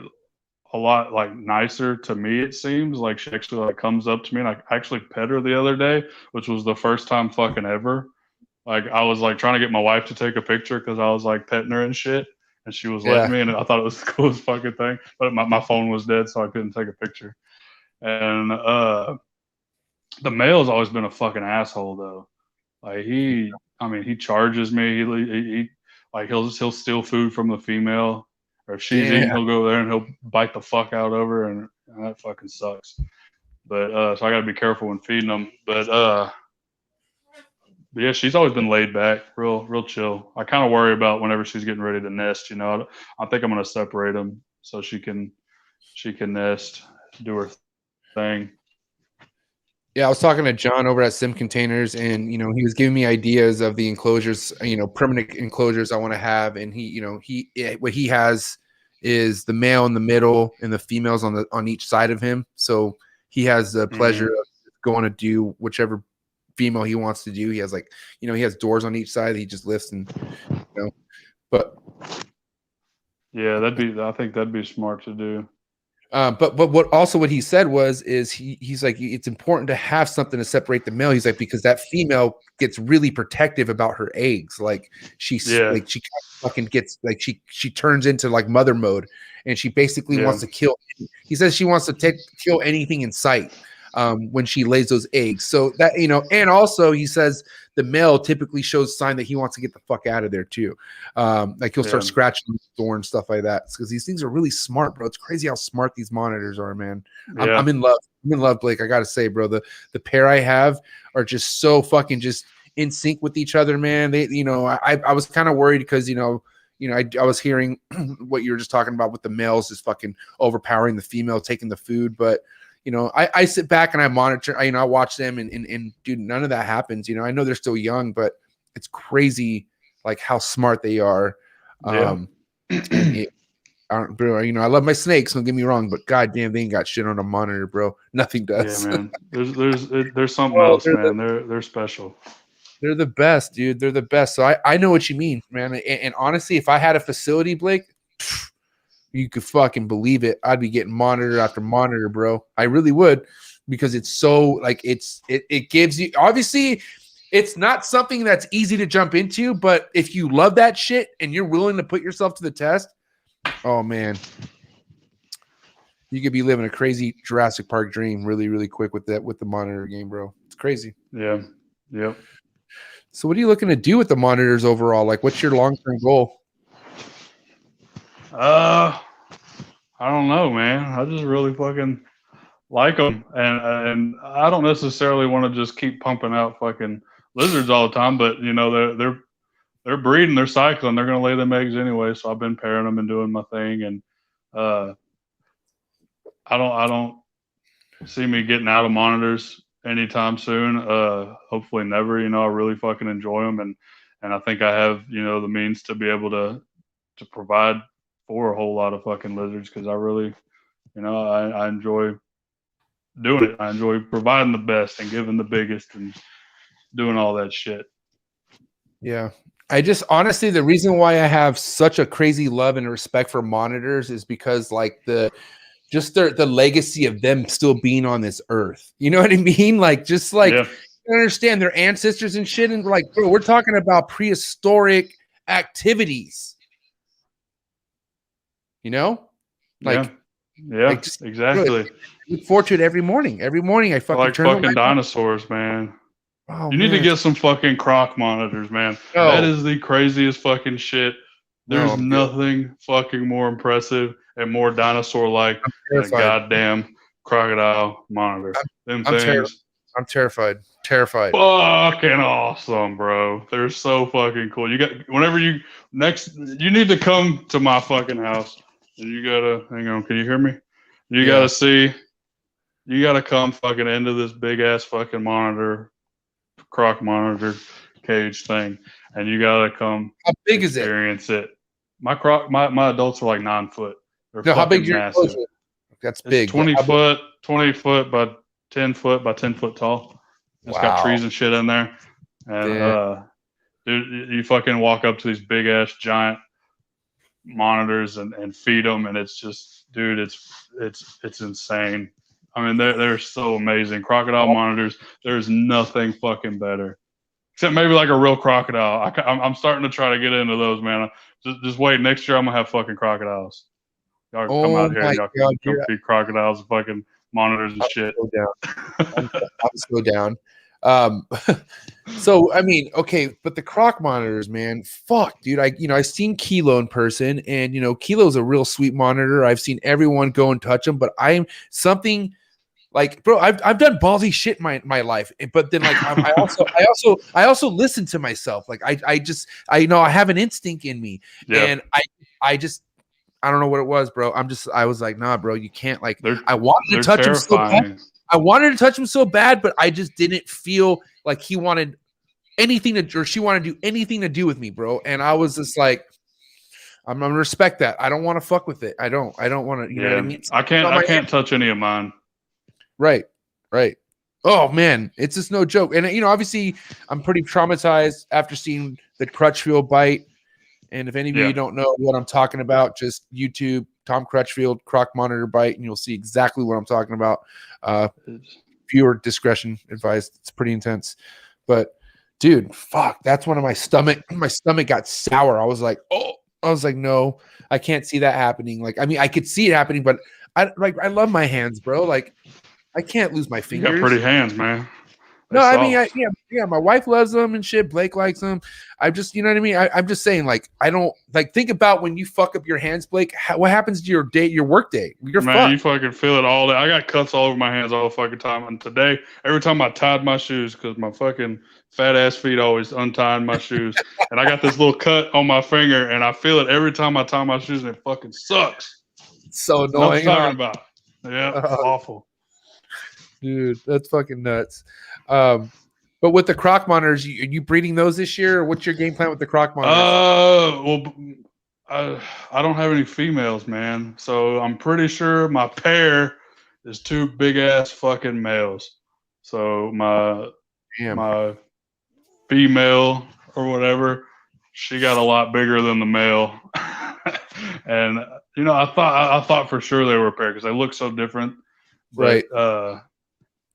a lot like nicer to me. It seems like she actually like comes up to me, and I actually pet her the other day, which was the first time fucking ever. Like I was like trying to get my wife to take a picture because I was like petting her and shit, and she was letting me, and I thought it was the coolest fucking thing. But my phone was dead, so I couldn't take a picture. And the male's always been a fucking asshole though. Like he charges me. He like he'll steal food from the female, or if she's eating, he'll go there and he'll bite the fuck out of her, and that fucking sucks. But so I got to be careful when feeding them. But yeah, she's always been laid back, real chill. I kind of worry about whenever she's getting ready to nest. I think I'm gonna separate them so she can nest, do her thing. Yeah, I was talking to John over at Sim Containers, and he was giving me ideas of the enclosures, permanent enclosures I want to have, and what he has is the male in the middle and the females on each side of him. So he has the pleasure of going to do whichever female he wants to do. He has he has doors on each side that he just lifts, and but yeah, I think that'd be smart to do. But what he said is he's like, it's important to have something to separate the male. He's like, because that female gets really protective about her eggs. Like she fucking gets she turns into like mother mode, and she basically wants to kill. He says she wants to kill anything in sight when she lays those eggs. So that, and also he says the male typically shows sign that he wants to get the fuck out of there too. Like he'll start scratching the door and stuff like that, because these things are really smart, bro. It's crazy how smart these monitors are, man. I'm in love. I'm in love, Blake. I gotta say, bro, the pair I have are just so fucking just in sync with each other, man. They, I was kind of worried because I was hearing what you were just talking about with the males just fucking overpowering the female, taking the food, but I sit back and I monitor, I watch them and dude, none of that happens. I know they're still young, but it's crazy like how smart they are. Bro, I love my snakes, don't get me wrong, but goddamn, they ain't got shit on a monitor, bro. Nothing does. Yeah, man. There's something else, man. They're special. They're the best, dude. They're the best. So I know what you mean, man. And honestly, if I had a facility, Blake, you could fucking believe it, I'd be getting monitor after monitor, bro. I really would, because it's so like it gives you, obviously it's not something that's easy to jump into, but if you love that shit and you're willing to put yourself to the test, oh man, you could be living a crazy Jurassic Park dream really, really quick with the monitor game, bro. It's crazy. Yeah. Yep. So what are you looking to do with the monitors overall? Like, what's your long-term goal? I don't know, man. I just really fucking like them, and I don't necessarily want to just keep pumping out fucking lizards all the time, but you know they're breeding, they're cycling, they're gonna lay them eggs anyway. So I've been pairing them and doing my thing, and I don't see me getting out of monitors anytime soon. Hopefully never. You know, I really fucking enjoy them, and I think I have, you know, the means to be able to provide for a whole lot of fucking lizards, because I really, you know, I enjoy doing it. I enjoy providing the best and giving the biggest and doing all that shit. Yeah. I just honestly, the reason why I have such a crazy love and respect for monitors is because like the legacy of them still being on this earth. You know what I mean? Like, just like, Yeah. you understand their ancestors and shit. And like, bro, we're talking about prehistoric activities. You know? Like, yeah, like just, exactly. Really, I look forward to it every morning. Every morning I fucking Like turn fucking on dinosaurs, man. Oh, you need to get some fucking croc monitors, man. No. That is the craziest fucking shit. There's nothing fucking more impressive and more dinosaur-like than a goddamn crocodile monitor. I'm terrified. Terrified. Fucking awesome, bro. They're so fucking cool. You got whenever you need to come to my fucking house. You gotta hang on. Can you hear me? You gotta see. You gotta come fucking into this big ass fucking croc monitor cage thing, and you gotta come. How big is it? Experience it. My adults are like 9 foot. They're no, how big is your massive. enclosure? That's big. 20 foot by 10 foot by 10 foot tall. It's got trees and shit in there. And dude, you fucking walk up to these big ass giant monitors and feed them, and it's just, dude, it's insane. I mean, they're so amazing. Crocodile monitors, there's nothing fucking better. Except maybe like a real crocodile. I'm starting to try to get into those, man. Just wait. Next year, I'm going to have fucking crocodiles. Y'all come out here and y'all can come feed crocodiles and fucking monitors and shit. I'll just go down. So, I mean, okay, but the croc monitors, man, fuck, dude. I've seen Kilo in person, and, you know, Kilo's a real sweet monitor. I've seen everyone go and touch them, but I'm something... Like, bro, I've done ballsy shit in my life, but then like I also listen to myself. Like I know I have an instinct in me, and I don't know what it was, bro. I was like, nah, bro, you can't. Like, I wanted to touch him so bad. I wanted to touch him so bad, but I just didn't feel like he wanted anything to, or she wanted to do anything to do with me, bro. And I was just like, I'm gonna respect that. I don't want to fuck with it. I don't want to. You know what I mean? I can't touch any of mine. Right. Oh man, it's just no joke. And you know, obviously, I'm pretty traumatized after seeing the Crutchfield bite. And if any of you don't know what I'm talking about, just YouTube Tom Crutchfield croc monitor bite, and you'll see exactly what I'm talking about. Viewer discretion advised. It's pretty intense. But dude, fuck, that's when my stomach got sour. I was like, no, I can't see that happening. Like, I mean, I could see it happening, but I love my hands, bro. Like, I can't lose my fingers. You got pretty hands, man. No, I mean, my wife loves them and shit. Blake likes them. I just, you know what I mean? I'm just saying, like, I don't, like, think about when you fuck up your hands, Blake, what happens to your work day? You're fucked. You fucking feel it all day. I got cuts all over my hands all the fucking time. And today, every time I tied my shoes, because my fucking fat ass feet always untying my shoes, and I got this little cut on my finger, and I feel it every time I tie my shoes, and it fucking sucks. It's so annoying. What I'm talking about. Yeah, it's awful. Dude, that's fucking nuts. But with the croc monitors, are you breeding those this year? Or what's your game plan with the croc monitors? I don't have any females, man. So I'm pretty sure my pair is 2 big ass fucking males. So my female or whatever, she got a lot bigger than the male. And you know, I thought for sure they were a pair because they look so different. But, right.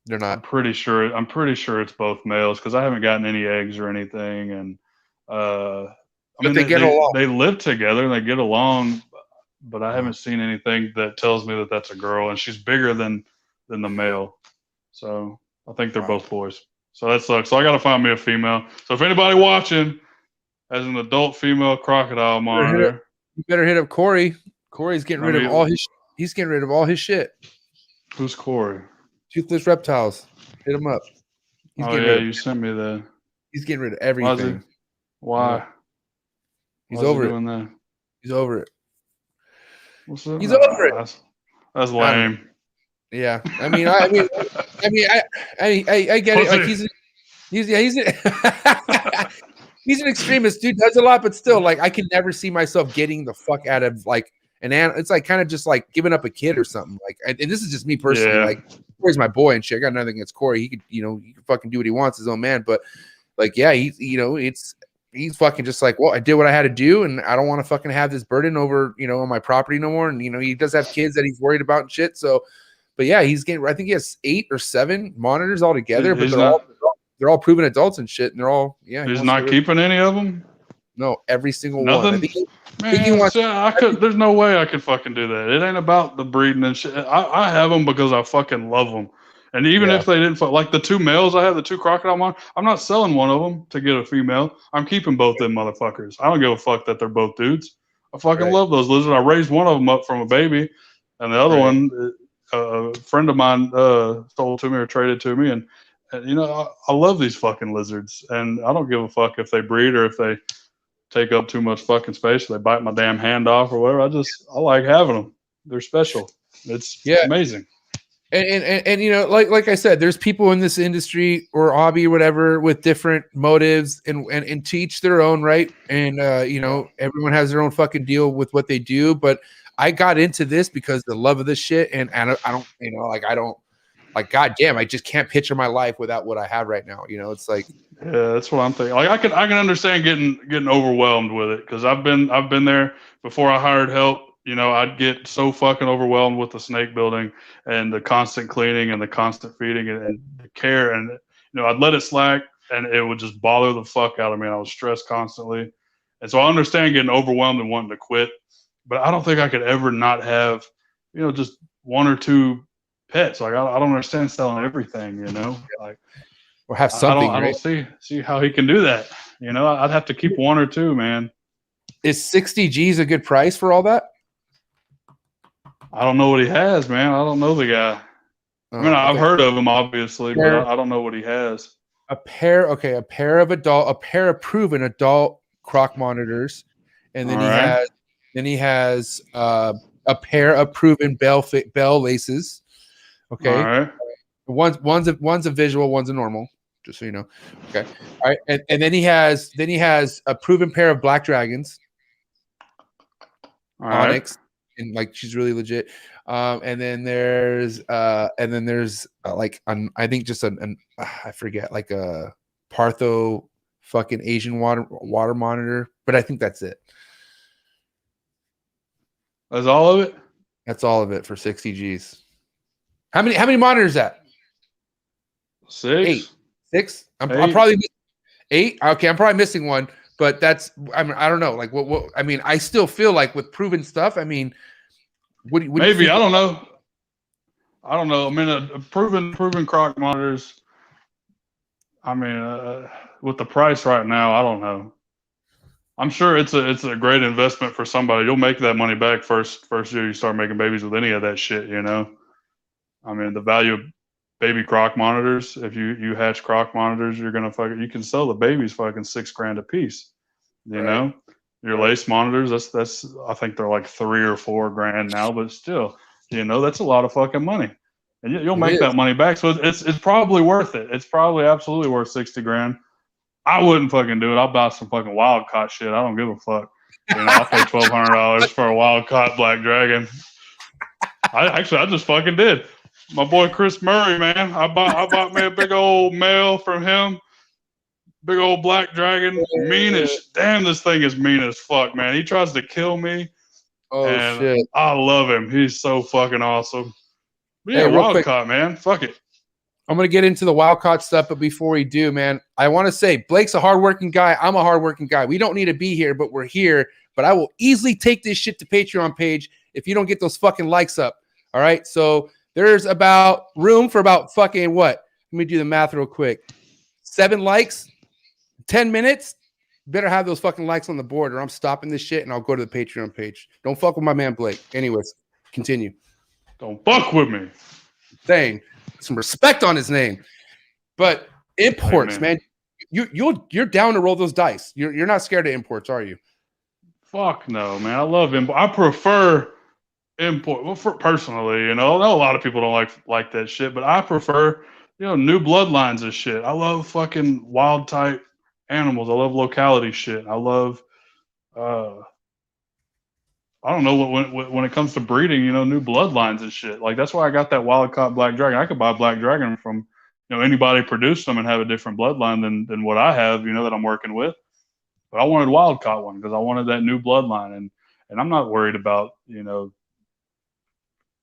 They're not. I'm pretty sure it's both males because I haven't gotten any eggs or anything, and I mean they get along. They live together and they get along, but I haven't seen anything that tells me that that's a girl, and she's bigger than the male, so I think they're both boys. So that sucks. So I got to find me a female. So if anybody watching has an adult female crocodile monitor, you better hit up Corey. Corey's getting rid of all his. He's getting rid of all his shit. Who's Corey? Toothless Reptiles. Hit him up. He's Oh getting yeah, rid of, you sent me that. he's getting rid of Why is everything. it? Why? Yeah. He's Why is over he it. doing that? He's over it. What's up? He's over it. That's I don't know. lame. Yeah. I get it. Like he's he's an extremist, dude. Does a lot, but still, like, I can never see myself getting the fuck out of like an animal. It's like kind of just like giving up a kid or something. Like, and this is just me personally. Yeah. Like, Corey's my boy and shit. I got nothing against Corey. He could, he could fucking do what he wants, his own man. But like, yeah, he's fucking just like, well, I did what I had to do, and I don't want to fucking have this burden over, on my property no more. And he does have kids that he's worried about and shit. So, but yeah, he's getting. I think he has 8 or 7 monitors altogether, but they're all proven adults and shit, and they're all He's not keeping any of them. No, every single Nothing? one. I think he wants. There's no way I could fucking do that. It ain't about the breeding and shit. I have them because I fucking love them. And even if they didn't, like the 2 males I have, the 2 crocodile monitors, I'm not selling one of them to get a female. I'm keeping both them motherfuckers. I don't give a fuck that they're both dudes. I fucking love those lizards. I raised one of them up from a baby, and the other one, a friend of mine sold to me or traded to me. And I love these fucking lizards, and I don't give a fuck if they breed or if they take up too much fucking space, or they bite my damn hand off or whatever. I like having them. They're special. It's amazing. And like I said, there's people in this industry or hobby or whatever with different motives and to each their own, right? And everyone has their own fucking deal with what they do. But I got into this because of the love of this shit, and I don't goddamn, I just can't picture my life without what I have right now. It's like, yeah, that's what I'm thinking. Like I can understand getting overwhelmed with it, because I've been there before I hired help. I'd get so fucking overwhelmed with the snake building and the constant cleaning and the constant feeding and the care, and I'd let it slack and it would just bother the fuck out of me. And I was stressed constantly, and so I understand getting overwhelmed and wanting to quit, but I don't think I could ever not have just 1 or 2 pets. Like I don't understand selling everything, like, or have something. I don't see how he can do that. I'd have to keep 1 or 2, man. Is 60 G's a good price for all that? I don't know what he has, man. I don't know the guy. I've heard of him, obviously, but I don't know what he has. A pair of proven adult croc monitors, and then he has a pair of proven bell laces. Okay. All right. One's a visual, one's a normal, just so you know. Okay. All right. And then he has a proven pair of black dragons. All Onyx. Right. And like, she's really legit. And then there's like I think just I forget, like a Partho fucking Asian water monitor, but I think that's it. That's all of it? That's all of it for 60 G's. How many monitors is that? 6. 8. 6? I'm probably 8. Okay, I'm probably missing one, but that's, I don't know. Like what I mean, I still feel like with proven stuff, I mean, what maybe, I don't know. I don't know. I mean, a proven croc monitors, I mean, with the price right now, I don't know. I'm sure it's a great investment for somebody. You'll make that money back first year you start making babies with any of that shit, I mean, the value of baby croc monitors, if you hatch croc monitors, you're gonna you can sell the babies fucking $6,000 a piece. You know, your lace monitors, that's I think they're like $3,000 or $4,000 now, but still, that's a lot of fucking money, and you'll make that money back. So it's probably worth it. It's probably absolutely worth $60,000. I wouldn't fucking do it. I'll buy some fucking wild caught shit. I don't give a fuck. I'll pay $1,200 for a wild caught black dragon. I just fucking did. My boy Chris Murray, man. I bought me a big old male from him. Big old black dragon. Mean as damn, this thing is mean as fuck, man. He tries to kill me. Oh shit. I love him. He's so fucking awesome. But yeah, wild caught, man. Fuck it. I'm gonna get into the wild caught stuff, but before we do, man, I want to say Blake's a hardworking guy. I'm a hardworking guy. We don't need to be here, but we're here. But I will easily take this shit to Patreon page if you don't get those fucking likes up. All right. So there's about room for about fucking what? Let me do the math real quick. 7 likes, 10 minutes. Better have those fucking likes on the board, or I'm stopping this shit and I'll go to the Patreon page. Don't fuck with my man Blake. Anyways, continue. Don't fuck with me. Saying some respect on his name. But imports, Amen. man, you're down to roll those dice. You're not scared of imports, are you? Fuck no, man. I love import. I prefer import. Well, personally, I know a lot of people don't like that shit, but I prefer, new bloodlines and shit. I love fucking wild type animals. I love locality shit. I love, I don't know when it comes to breeding, new bloodlines and shit. Like that's why I got that wild caught black dragon. I could buy a black dragon from, anybody produce them and have a different bloodline than what I have, that I'm working with. But I wanted wild caught one because I wanted that new bloodline, and I'm not worried about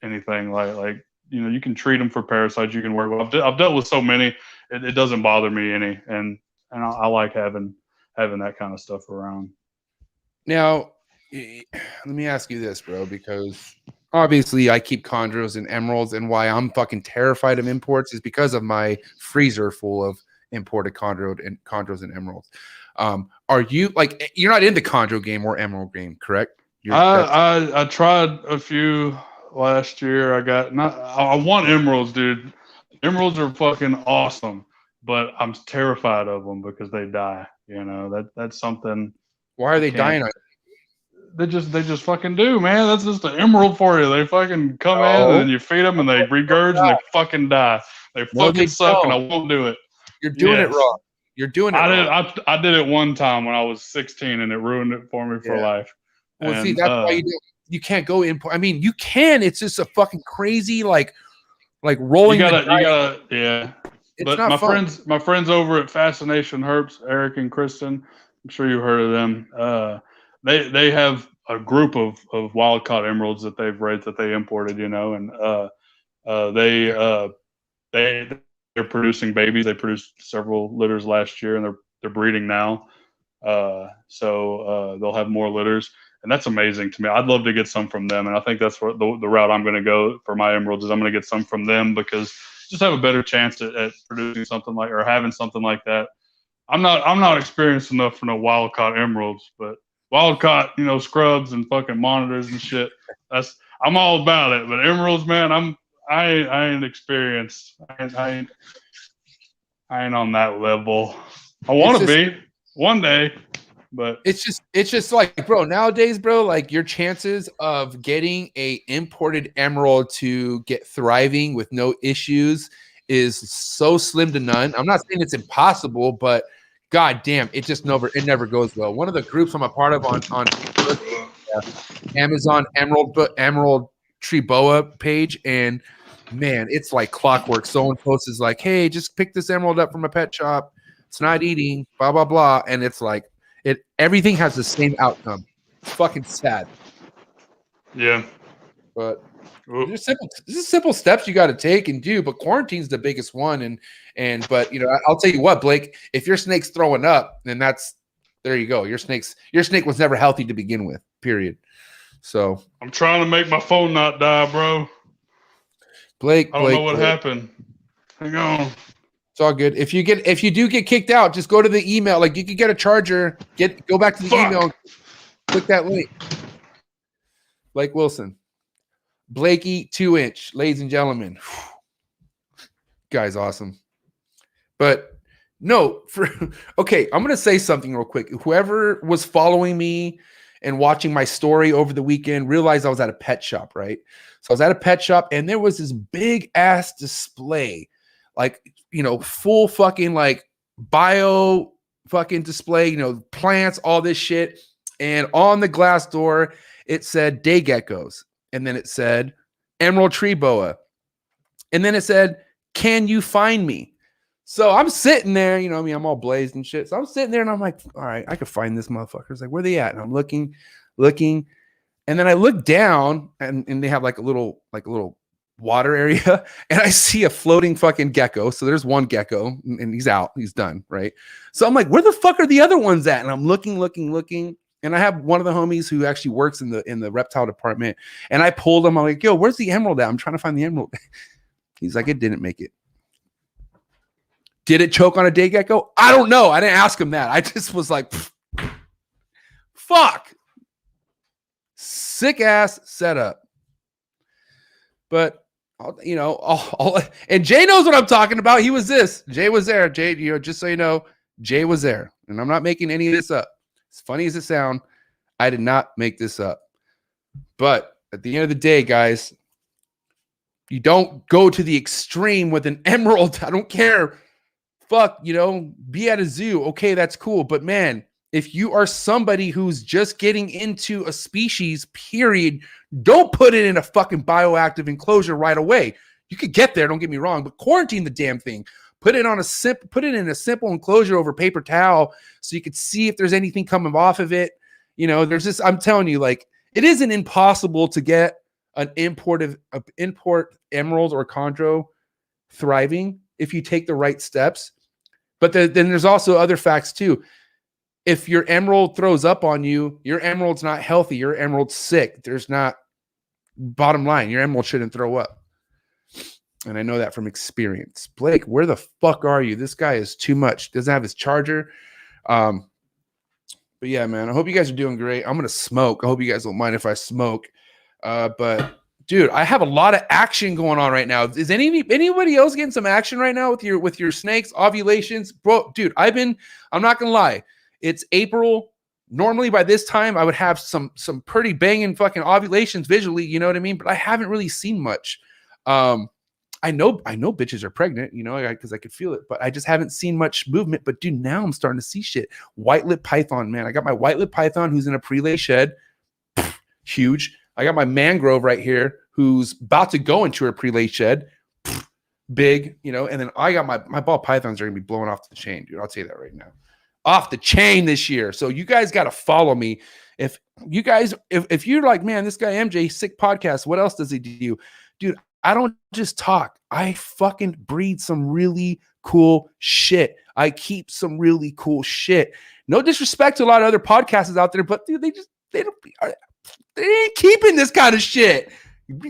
anything like you can treat them for parasites. You can work with. I've dealt with so many, it doesn't bother me any, and I like having that kind of stuff around. Now, let me ask you this, bro, because obviously I keep chondros and emeralds, and why I'm fucking terrified of imports is because of my freezer full of imported chondros and emeralds. Are you like you're not in the chondro game or emerald game, correct? I tried a few last year. I want emeralds, dude. Emeralds are fucking awesome, but I'm terrified of them because they die. That's something. Why are they dying? They just fucking do, man. That's just an emerald for you. They fucking come in and then you feed them and they regurge and they fucking die. They fucking suck, and I won't do it. You're doing it wrong. You're doing it wrong. I did it one time when I was 16, and it ruined it for me for life. Well, see, that's why you can't go import. I mean, you can. It's just a fucking crazy like rolling. You gotta, yeah. It's but not my friends over at Fascination Herps, Eric and Kristen, I'm sure you've heard of them. They have a group of wild caught emeralds that they've raised that they imported, and they're producing babies. They produced several litters last year, and they're breeding now. So they'll have more litters, and that's amazing to me. I'd love to get some from them, and I think that's what the route I'm going to go for my emeralds is I'm going to get some from them because just have a better chance at producing something like or having something like that. I'm not experienced enough for no wild caught emeralds, but wild caught, scrubs and fucking monitors and shit. I'm all about it. But emeralds, man, I ain't experienced. I ain't on that level. I want to be one day, but it's just like, bro, nowadays, bro, like your chances of getting a imported emerald to get thriving with no issues is so slim to none. I'm not saying it's impossible, but god damn, it never goes well. One of the groups I'm a part of on Amazon Emerald Tree Boa page, and man, it's like clockwork. Someone posts like, hey, just pick this emerald up from a pet shop. It's not eating, blah, blah, blah. And it's like everything has the same outcome. It's fucking sad. Yeah. But there's simple steps you got to take and do, but quarantine's the biggest one. But I'll tell you what, Blake, if your snake's throwing up, then there you go. Your snake was never healthy to begin with, period. So I'm trying to make my phone not die, bro. Blake, I don't know what happened. Hang on. It's all good. If you do get kicked out, just go to the email. Like you could get a charger, go back to the email, click that link. Blake Wilson. Blakey 2-inch, ladies and gentlemen. Guy's awesome. But no, okay, I'm gonna say something real quick. Whoever was following me and watching my story over the weekend realized I was at a pet shop, right? So I was at a pet shop and there was this big ass display, like, full fucking like bio fucking display, plants, all this shit. And on the glass door, it said day geckos. And then it said emerald tree boa. And then it said, can you find me? So I'm sitting there, I'm all blazed and shit. So I'm sitting there and I'm like, all right, I could find this motherfucker. It's like, where they at? And I'm looking. And then I look down and they have like a little water area. And I see a floating fucking gecko. So there's one gecko and he's out. He's done. Right. So I'm like, where the fuck are the other ones at? And I'm looking. And I have one of the homies who actually works in the reptile department. And I pulled him. I'm like, yo, where's the emerald at? I'm trying to find the emerald. He's like, it didn't make it. Did it choke on a day gecko? I don't know. I didn't ask him that. I just was like, fuck. Sick ass setup. But and Jay knows what I'm talking about. He was this. Jay was there. Jay, just so you know, Jay was there, and I'm not making any of this up. As funny as it sounds, I did not make this up. But at the end of the day, guys, you don't go to the extreme with an emerald. I don't care. Fuck, be at a zoo. Okay, that's cool. But man, if you are somebody who's just getting into a species, period, don't put it in a fucking bioactive enclosure right away. You could get there, don't get me wrong, but quarantine the damn thing. Put it in a simple enclosure over paper towel so you could see if there's anything coming off of it. There's this, I'm telling you, like, it isn't impossible to get an import emerald or chondro thriving if you take the right steps. But then there's also other facts too. If your emerald throws up on you, your emerald's not healthy. Your emerald's sick. Bottom line, your emerald shouldn't throw up. And I know that from experience. Blake, where the fuck are you? This guy is too much. Doesn't have his charger. But yeah, man, I hope you guys are doing great. I'm going to smoke. I hope you guys don't mind if I smoke. But dude, I have a lot of action going on right now. Is anybody else getting some action right now with your snakes, ovulations? Bro, dude, I'm not going to lie. It's April. Normally by this time I would have some pretty banging fucking ovulations visually, you know what I mean? But I haven't really seen much. I know bitches are pregnant, because I could feel it, but I just haven't seen much movement. But dude, now I'm starting to see shit. White-lip python, man. I got my white-lip python who's in a prelay shed. Huge. I got my mangrove right here who's about to go into a prelay shed. Big, and then I got my ball pythons are going to be blowing off the chain, dude. I'll tell you that right now. Off the chain this year. So you guys got to follow me. If you're like, man, this guy MJ, sick podcast, what else does he do? Dude, I don't just talk. I fucking breed some really cool shit. I keep some really cool shit. No disrespect to a lot of other podcasts out there, but dude, they ain't keeping this kind of shit.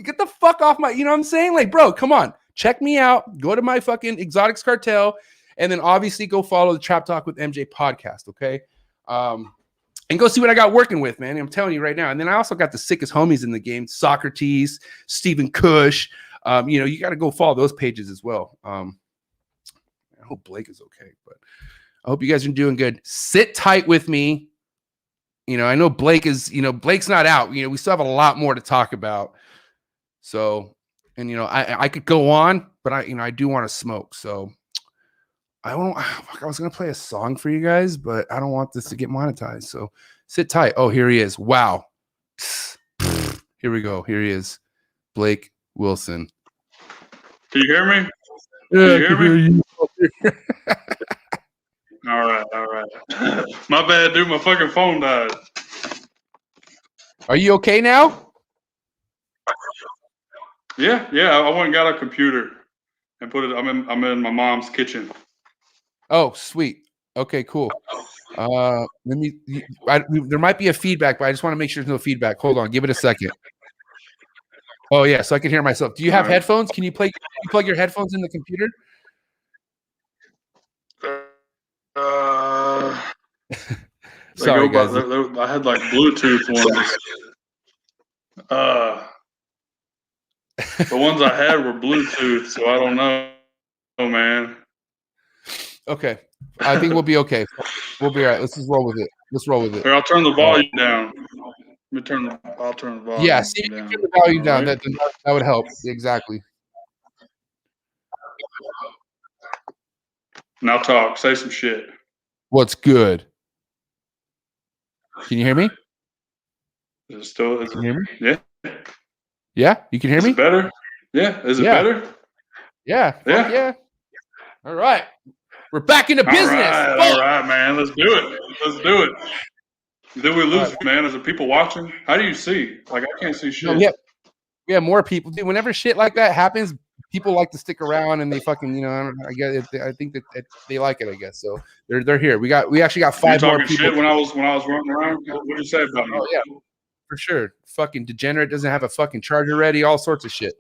Get the fuck off my, you know what I'm saying? Like, bro, come on. Check me out. Go to my fucking Exotics Cartel. And then obviously go follow the Trap Talk with MJ podcast, okay? And go see what I got working with, man. I'm telling you right now. And then I also got the sickest homies in the game, Socrates, Stephen Cush. You got to go follow those pages as well. I hope Blake is okay, but I hope you guys are doing good. Sit tight with me. I know Blake is, Blake's not out. We still have a lot more to talk about. So, and I could go on, but I do want to smoke. So I was going to play a song for you guys, but I don't want this to get monetized. So sit tight. Oh, here he is. Wow. Here we go. Here he is. Blake Wilson. Can you hear me? Yeah, Can you hear me? All right. My bad, dude. My fucking phone died. Are you okay now? Yeah. I went and got a computer and put it. I'm in my mom's kitchen. Oh, sweet. Okay, cool. There might be a feedback, but I just want to make sure there's no feedback. Hold on, give it a second. Oh yeah, so I can hear myself. Do you have headphones? Can you plug your headphones in the computer? Sorry, guys. I had like Bluetooth ones. The ones I had were Bluetooth, so I don't know, man. Okay. I think we'll be okay. We'll be all right. Let's just roll with it. Here, I'll turn the volume down. I'll turn the volume down. Yeah, see if you can turn the volume down. That would help. Exactly. Now talk. Say some shit. What's good? Can you hear me? Is it still? Can you hear me? Yeah. Yeah? You can hear me? Is it better? Yeah. Is it better? Yeah. Yeah. All right. We're back into business. All right, man. Let's do it. Did we lose, man? Is there people watching? How do you see? Like, I can't see shit. No, we have more people. Dude, whenever shit like that happens, people like to stick around and they fucking, I think that they like it, I guess. So they're here. We actually got 5 more people. Shit when I was running around. What did you say about me? Oh yeah, for sure. Fucking degenerate doesn't have a fucking charger ready. All sorts of shit.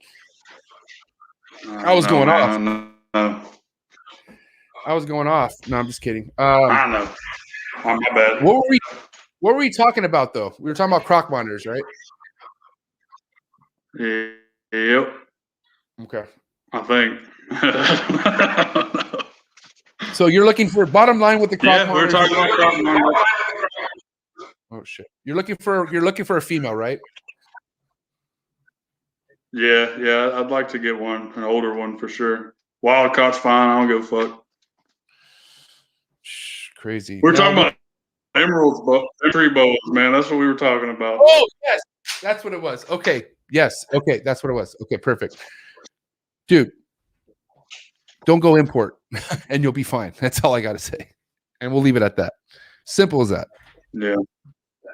I was going off. No. I was going off. No, I'm just kidding. I know. Oh, my bad. What were we talking about though? We were talking about croc monitors, right? Yep. Okay. I think. So you're looking for bottom line with the crop Yeah, we were monitors. talking about crop monitors. Oh shit! You're looking for a female, right? Yeah, I'd like to get one, an older one for sure. Wild caught's fine. I don't give a fuck. Crazy. We're talking about emeralds, tree boas, man. That's what we were talking about. Oh yes, that's what it was. Okay, yes, okay, that's what it was. Okay, perfect, dude. Don't go import, and you'll be fine. That's all I got to say, and we'll leave it at that. Simple as that. Yeah.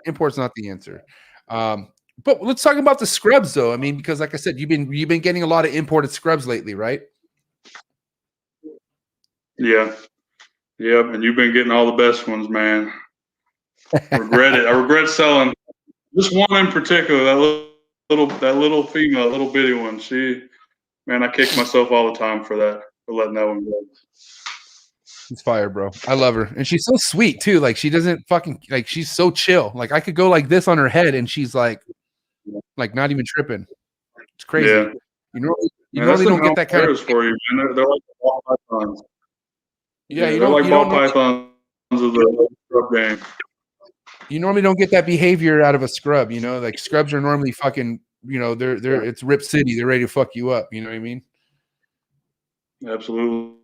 Import's not the answer. But let's talk about the scrubs, though. I mean, because like I said, you've been getting a lot of imported scrubs lately, right? Yeah. Yep. And you've been getting all the best ones, man. Regret it. I regret selling just one in particular. That little female, little bitty one. Man, I kick myself all the time for letting that one go. It's fire, bro. I love her, and she's so sweet too. Like she doesn't fucking like. She's so chill. Like I could go like this on her head, and she's like not even tripping. It's crazy. Yeah. You normally don't get that kind of for you, man. They're like ball pythons. Yeah, they're like ball pythons of the scrub game. You normally don't get that behavior out of a scrub. You know, like scrubs are normally fucking. You know, they're it's Rip City. They're ready to fuck you up. You know what I mean? Absolutely.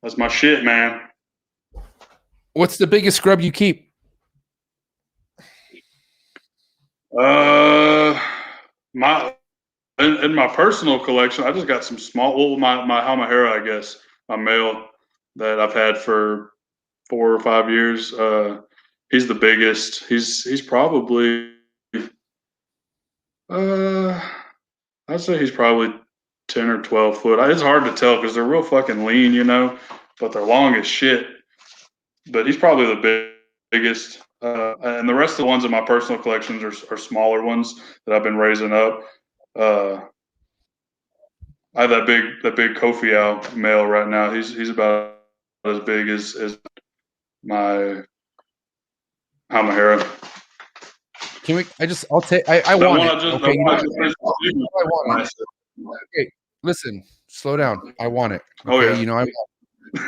That's my shit, man. What's the biggest scrub you keep? My in my personal collection, I just got some small. Well, my Halmahera, I guess, my male that I've had for 4 or 5 years. He's the biggest. He's probably. I'd say he's probably 10 or 12 foot. It's hard to tell because they're real fucking lean, you know, but they're long as shit. But he's probably the biggest. And the rest of the ones in my personal collections are smaller ones that I've been raising up. I have that big Kofi Owl male right now. He's about as big as my Halmahera. Can we? I'll take. I want it. Okay, okay, listen, slow down. I want it. Okay, Oh yeah. You know I want it.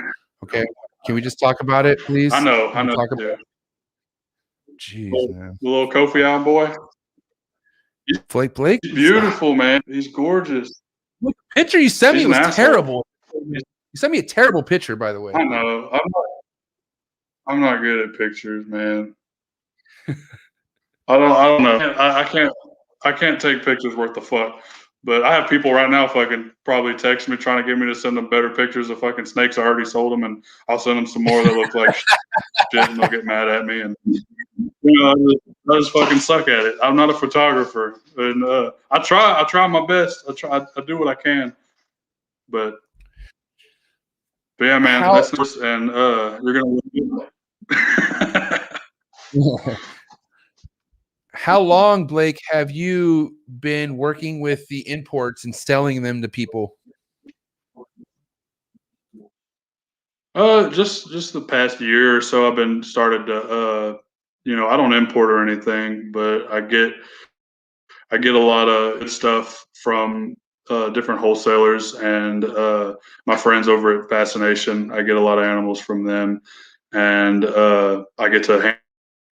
Okay, can we just talk about it, please? I know. Talk about it. Jeez, man. The little Kofi Owl boy. Blake, he's beautiful, man. He's gorgeous. Look, the picture you sent me was terrible. You sent me a terrible picture, by the way. I know. I'm not good at pictures, man. I don't know. I can't take pictures worth the fuck. But I have people right now fucking probably text me trying to get me to send them better pictures of fucking snakes. I already sold them, and I'll send them some more that look like shit, and they'll get mad at me. And I just fucking suck at it. I'm not a photographer, and I try my best. I do what I can, but yeah, man, that's and you're gonna. How long, Blake, have you been working with the imports and selling them to people? Just the past year or so, I've been started to I don't import or anything, but I get a lot of good stuff from different wholesalers and my friends over at Fascination. I get a lot of animals from them, and I get to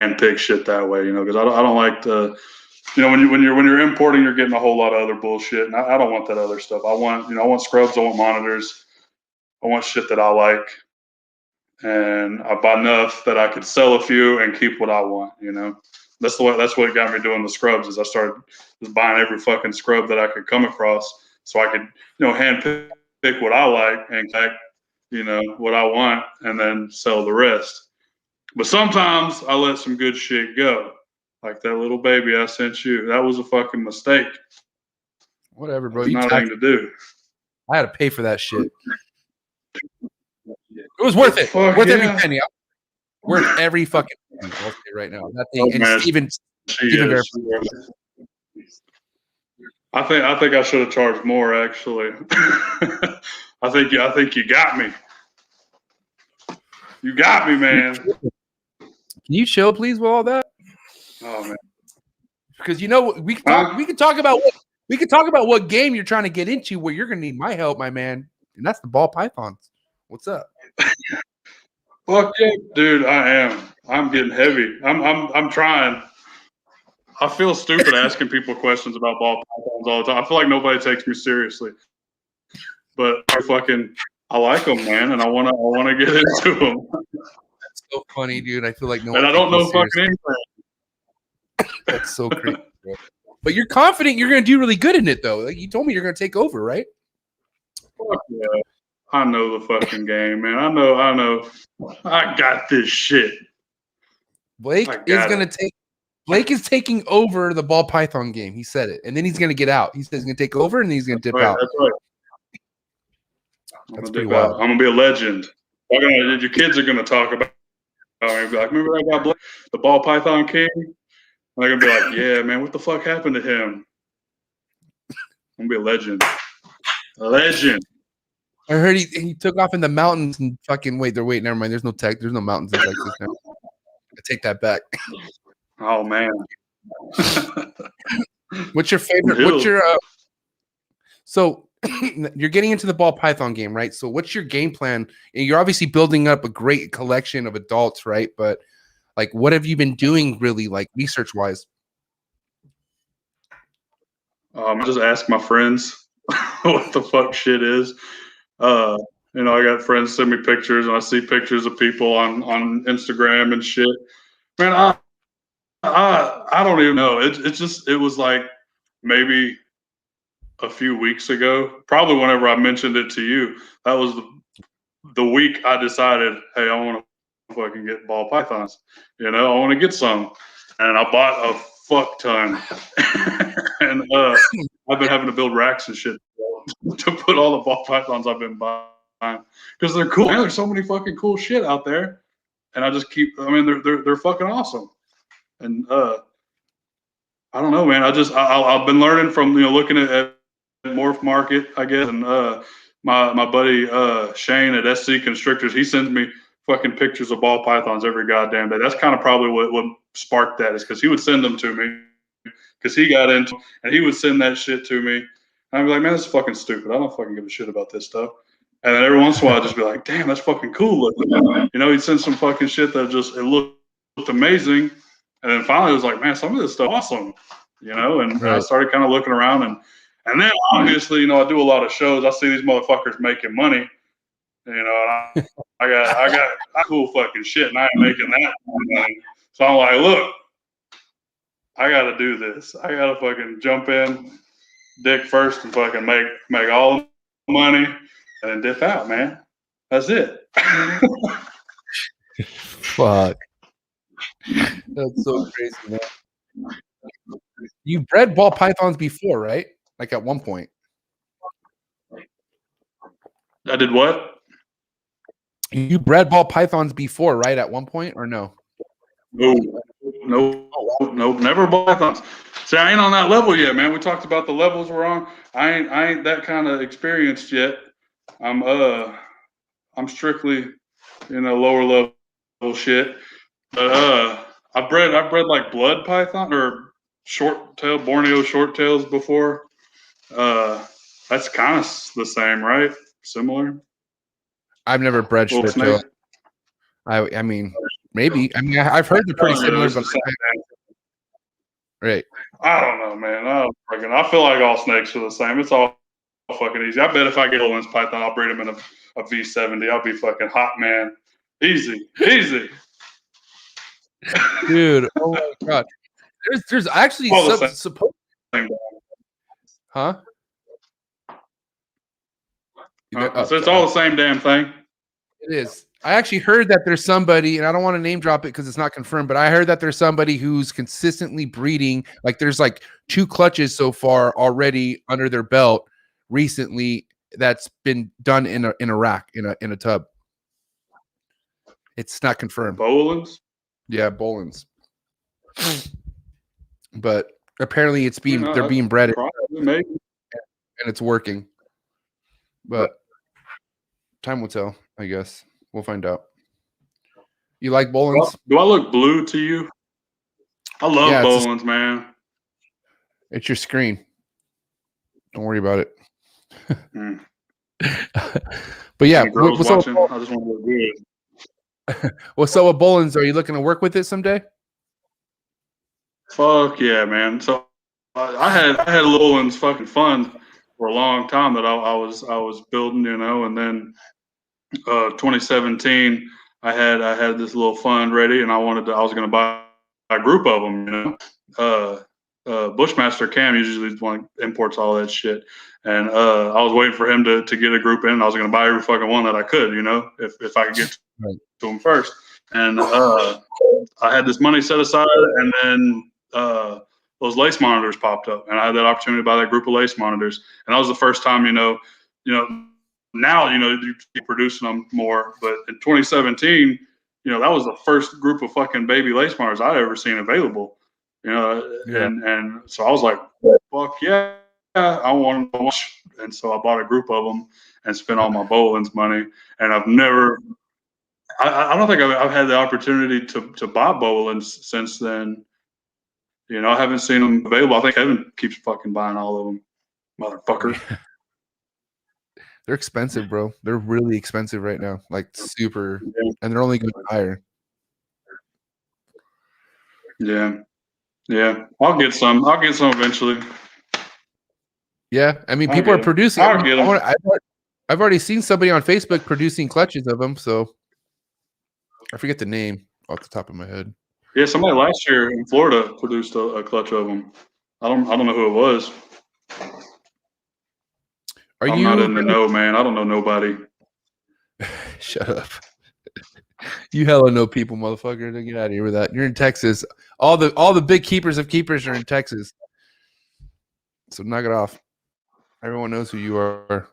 handpick shit that way, because I don't like to, when you're importing, you're getting a whole lot of other bullshit, and I don't want that other stuff. I want scrubs, I want monitors, I want shit that I like, and I buy enough that I could sell a few and keep what I want. That's what got me doing the scrubs. Is I started just buying every fucking scrub that I could come across, so I could hand pick what I like and what I want, and then sell the rest. But sometimes I let some good shit go, like that little baby I sent you. That was a fucking mistake. Whatever, bro. There's nothing to do. I had to pay for that shit. It was worth it. Worth every penny. Worth every fucking penny. I'll say right now. That thing. And Steven I think I should have charged more. Actually, I think you got me. You got me, man. Can you chill, please, with all that? Oh man. Because we can talk about We could talk about what game you're trying to get into where you're gonna need my help, my man. And that's the ball pythons. What's up? Fuck yeah, dude, I am. I'm getting heavy. I'm trying. I feel stupid asking people questions about ball pythons all the time. I feel like nobody takes me seriously. But I like them, man, and I wanna get into them. That's so funny, dude. I feel like no And one I don't takes me know fucking seriously. anything. That's so crazy, bro. But you're confident you're gonna do really good in it, though. Like you told me you're gonna take over, right? Fuck yeah. I know the fucking game, man. I know. I got this shit. Blake is taking over the ball python game. He said it, and then he's gonna get out. He says he's gonna take over, and then he's gonna dip out. That's right. That's pretty wild. I'm gonna be a legend. Your kids are gonna talk about me. Be like, remember that guy, Blake, the ball python king? And they're gonna be like, yeah, man, what the fuck happened to him? I'm gonna be a legend. A legend. I heard he took off in the mountains and fucking never mind. There's no mountains in Texas now. I take that back. Oh man. What's your favorite? What's your so you're getting into the ball python game, right? So what's your game plan? And you're obviously building up a great collection of adults, right? But like what have you been doing really like research wise? I just ask my friends what the fuck shit is. I got friends send me pictures, and I see pictures of people on Instagram and shit. Man, I don't even know. It was like maybe a few weeks ago, probably whenever I mentioned it to you. That was the week I decided, hey, I want to fucking get ball pythons. I want to get some, and I bought a fuck ton. And I've been having to build racks and shit to put all the ball pythons I've been buying because they're cool. Man, there's so many fucking cool shit out there, and I just keep. I mean, they're fucking awesome. And I don't know, man. I've been learning from looking at Morph Market, I guess, and my buddy Shane at SC Constrictors, he sends me fucking pictures of ball pythons every goddamn day. That's kind of probably what sparked that, is because he would send them to me because he got into, and he would send that shit to me. And I'd be like, man, this is fucking stupid. I don't fucking give a shit about this stuff. And then every once in a while, I'd just be like, damn, that's fucking cool looking. He'd send some fucking shit that it looked amazing. And then finally, it was like, man, some of this stuff awesome, And right. I started kind of looking around, and then obviously, I do a lot of shows. I see these motherfuckers making money, and I got cool fucking shit, and I ain't making that money. So I'm like, look, I got to do this. I got to fucking jump in, dick first, and fucking make all the money, and then dip out, man. That's it. Fuck. That's so crazy, man. You bred ball pythons before, right? Like at one point. I did what? You bred ball pythons before, right? At one point, or no? No, never ball pythons. See, I ain't on that level yet, man. We talked about the levels we're on. I ain't that kind of experienced yet. I'm strictly lower level shit. But I bred like blood python or Borneo short tails before. That's kind of the same, right? Similar. I've never bred short tail. I mean, maybe. I mean, I've heard they're pretty similar, but right. I don't know, man. I feel like all snakes are the same. It's all fucking easy. I bet if I get a lens python, I'll breed them in a V70. I'll be fucking hot, man. Easy. Dude, oh my god. There's actually supposed. Huh? So it's all the same damn thing. It is. I actually heard that there's somebody, and I don't want to name drop it because it's not confirmed, but I heard that there's somebody who's consistently breeding. Like there's like 2 clutches so far already under their belt recently that's been done in a rack in a tub. It's not confirmed. Bolins? Yeah, Bolins. But apparently it's they're being bred maybe. And it's working. But time will tell, I guess. We'll find out. You like Bolins? Do I look blue to you? I love Bolins, man. It's your screen. Don't worry about it. Mm. But yeah, Any girls what's watching? up? I just want to look good. What's up with Bolins? Are you looking to work with it someday? Fuck yeah, man. So I had a little one's fucking fun for a long time that I was building, and then 2017 I had this little fund ready, and I was going to buy a group of them, Bushmaster Cam usually is the one that imports all that shit, and I was waiting for him to get a group in. I was going to buy every fucking one that I could, if I could get to him first. And I had this money set aside, and then those lace monitors popped up, and I had that opportunity to buy that group of lace monitors, and that was the first time, now you keep producing them more, but in 2017, that was the first group of fucking baby lace monitors I'd ever seen available, and so I was like, fuck yeah, I want them, and so I bought a group of them and spent all my Bolin's money, and I've never. I don't think I've had the opportunity to buy Bolin's since then. I haven't seen them available. I think Evan keeps fucking buying all of them, motherfucker. They're expensive, bro. They're really expensive right now, like super, and they're only going higher. Yeah. I'll get some eventually. Yeah, I mean, people are producing. I'll get them. I've already seen somebody on Facebook producing clutches of them, so I forget the name off the top of my head. Yeah, somebody last year in Florida produced a clutch of them. I don't know who it was. I'm not in the know, man. I don't know nobody. Shut up. You hella know people, motherfucker. Don't get out of here with that. You're in Texas. All the big keepers of keepers are in Texas. So knock it off. Everyone knows who you are.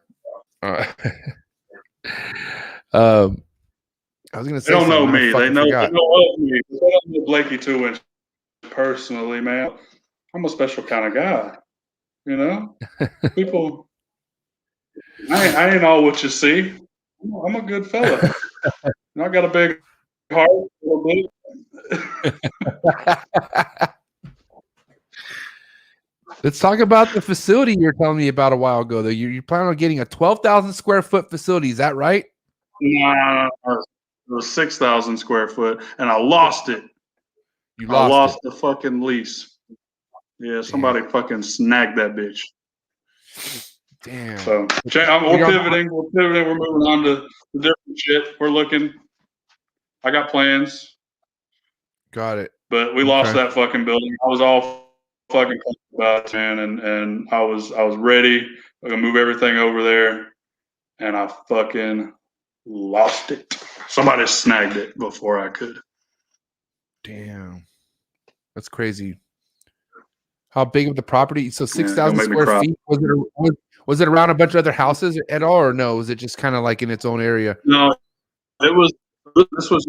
I was gonna say they don't know me. They know of me. They don't know Blakey too much personally, man. I'm a special kind of guy. People. I ain't all what you see. I'm a good fella. I got a big heart. A little bit. Let's talk about the facility you were telling me about a while ago. Though you plan on getting a 12,000 square foot facility. Is that right? Nah, it was 6,000 square foot, and I lost it. I lost the fucking lease. Yeah, somebody fucking snagged that bitch. Damn. So we're pivoting. We're moving on to different shit. We're looking. I got plans. Got it. But we lost that fucking building. I was all fucking about it, man, and I was ready. I'm gonna move everything over there, and I fucking lost it. Somebody snagged it before I could. Damn, that's crazy. How big of the property? So 6,000 square feet. Was it around a bunch of other houses at all, or no? Was it just kind of like in its own area? No, it was. This was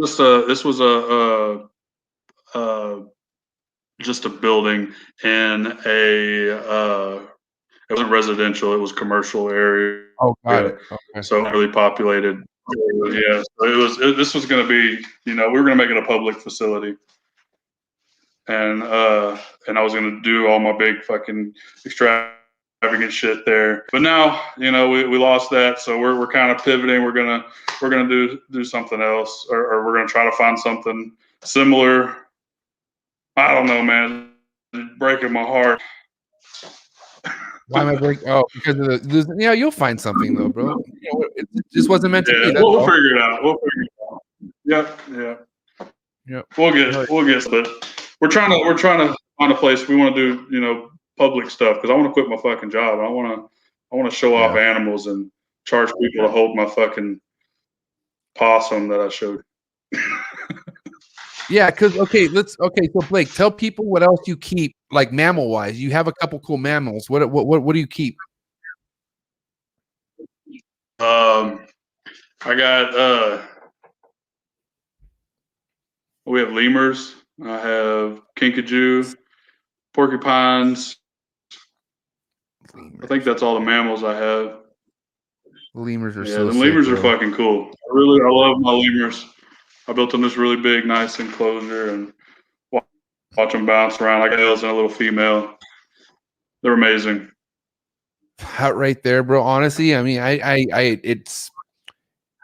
just a building in a. It wasn't residential. It was commercial area. Oh, got it. Okay. So really populated. Yeah. So this was going to be. We were going to make it a public facility. And I was gonna do all my big fucking extravagant shit there, but now we lost that, so we're kind of pivoting. We're gonna do something else, or we're gonna try to find something similar. I don't know, man. It's breaking my heart. Why am I breaking? Oh, because of the you'll find something though, bro. It just wasn't meant to be. We'll figure it out. Yep. We'll get it. We're trying to find a place. We want to do, public stuff, because I want to quit my fucking job. I want to show off animals and charge people to hold my fucking possum that I showed. Yeah, because so Blake, tell people what else you keep, like mammal wise. You have a couple cool mammals. What do you keep? I got we have lemurs. I have kinkajou, porcupines. I think that's all the mammals I have. Lemurs are the lemurs are fucking cool. I love my lemurs. I built them this really big, nice enclosure, and watch them bounce around like males and a little female. They're amazing. That right there, bro. Honestly, I mean,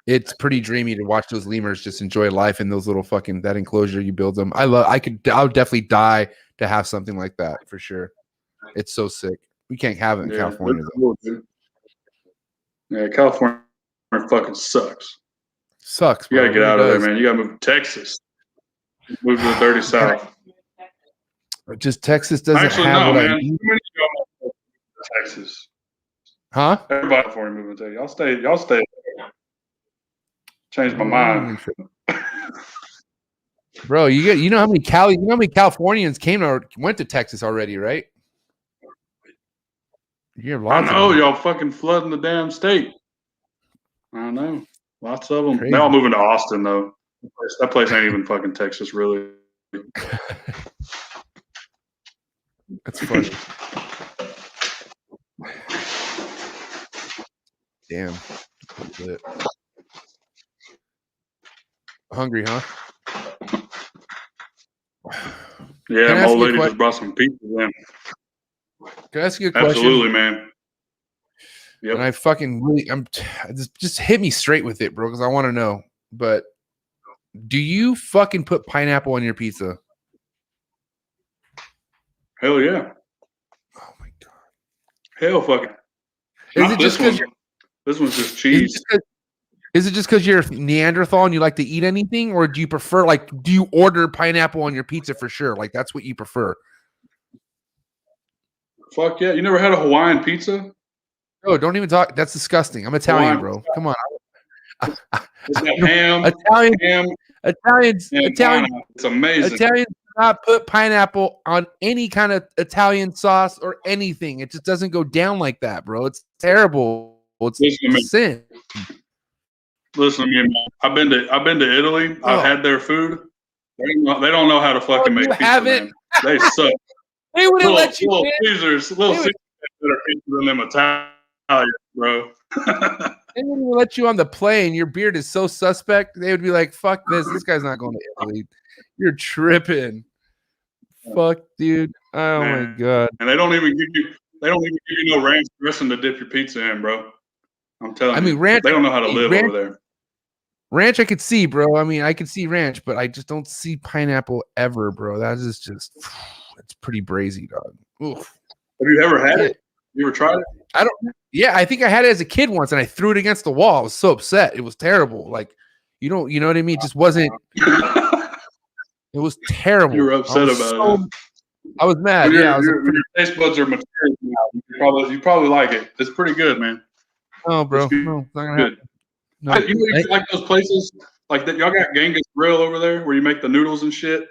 it's pretty dreamy to watch those lemurs just enjoy life in those little fucking that enclosure you build them. I would definitely die to have something like that for sure. It's so sick. We can't have it in California though. Cool, dude. Yeah, California fucking sucks. Sucks, You bro. gotta get out of there, man. You gotta move to Texas. Move to the dirty South. Just Texas doesn't Actually, have no, what man. I need. Texas. Huh? Everybody before you move into y'all stay. Changed my mind. Bro, you know how many Californians went to Texas already, right? You have lots I know of them. y'all fucking flooding the damn state. I know. Lots of them. Crazy. They're all moving to Austin though. That place ain't even fucking Texas, really. That's funny. Damn. Hungry, huh? Yeah, my old lady just brought some pizza in. Can I ask you a question? Absolutely, man. Yep. And I fucking really, just hit me straight with it, bro, because I want to know. But do you fucking put pineapple on your pizza? Hell yeah. Oh my god. Hell fucking. Is it just because this one's just cheese? Is it just because you're Neanderthal and you like to eat anything, or do you prefer do you order pineapple on your pizza for sure? Like that's what you prefer? Fuck yeah! You never had a Hawaiian pizza? No, don't even talk. That's disgusting. I'm Italian, bro. Come on. Ham. Italians. It's amazing. Italians do not put pineapple on any kind of Italian sauce or anything. It just doesn't go down like that, bro. It's terrible. It's sin. Listen to me, man. I've been to Italy. Oh. I've had their food. They don't know how to fucking make pizza, man. They suck. They wouldn't let you. Little Caesars better pizza than them Italians, bro. They wouldn't even let you on the plane. Your beard is so suspect. They would be like, "Fuck this. This guy's not going to Italy. You're tripping." Fuck, dude. Oh man. My god. And they don't even give you no ranch dressing to dip your pizza in, bro. I'm telling you. I mean, ranch. They don't know how to live over there. Ranch, I could see, bro. I mean, I could see ranch, but I just don't see pineapple ever, bro. That is just, it's pretty brazy, dog. Oof. Have you ever had it? You ever tried it? Yeah, I think I had it as a kid once, and I threw it against the wall. I was so upset. It was terrible. Like, you know what I mean? It just wasn't. It was terrible. You were upset about it. I was mad. Your taste buds are mature now. You probably like it. It's pretty good, man. Oh, bro. No, it's not gonna happen. No. You like those places like that? Y'all got Genghis Grill over there where you make the noodles and shit.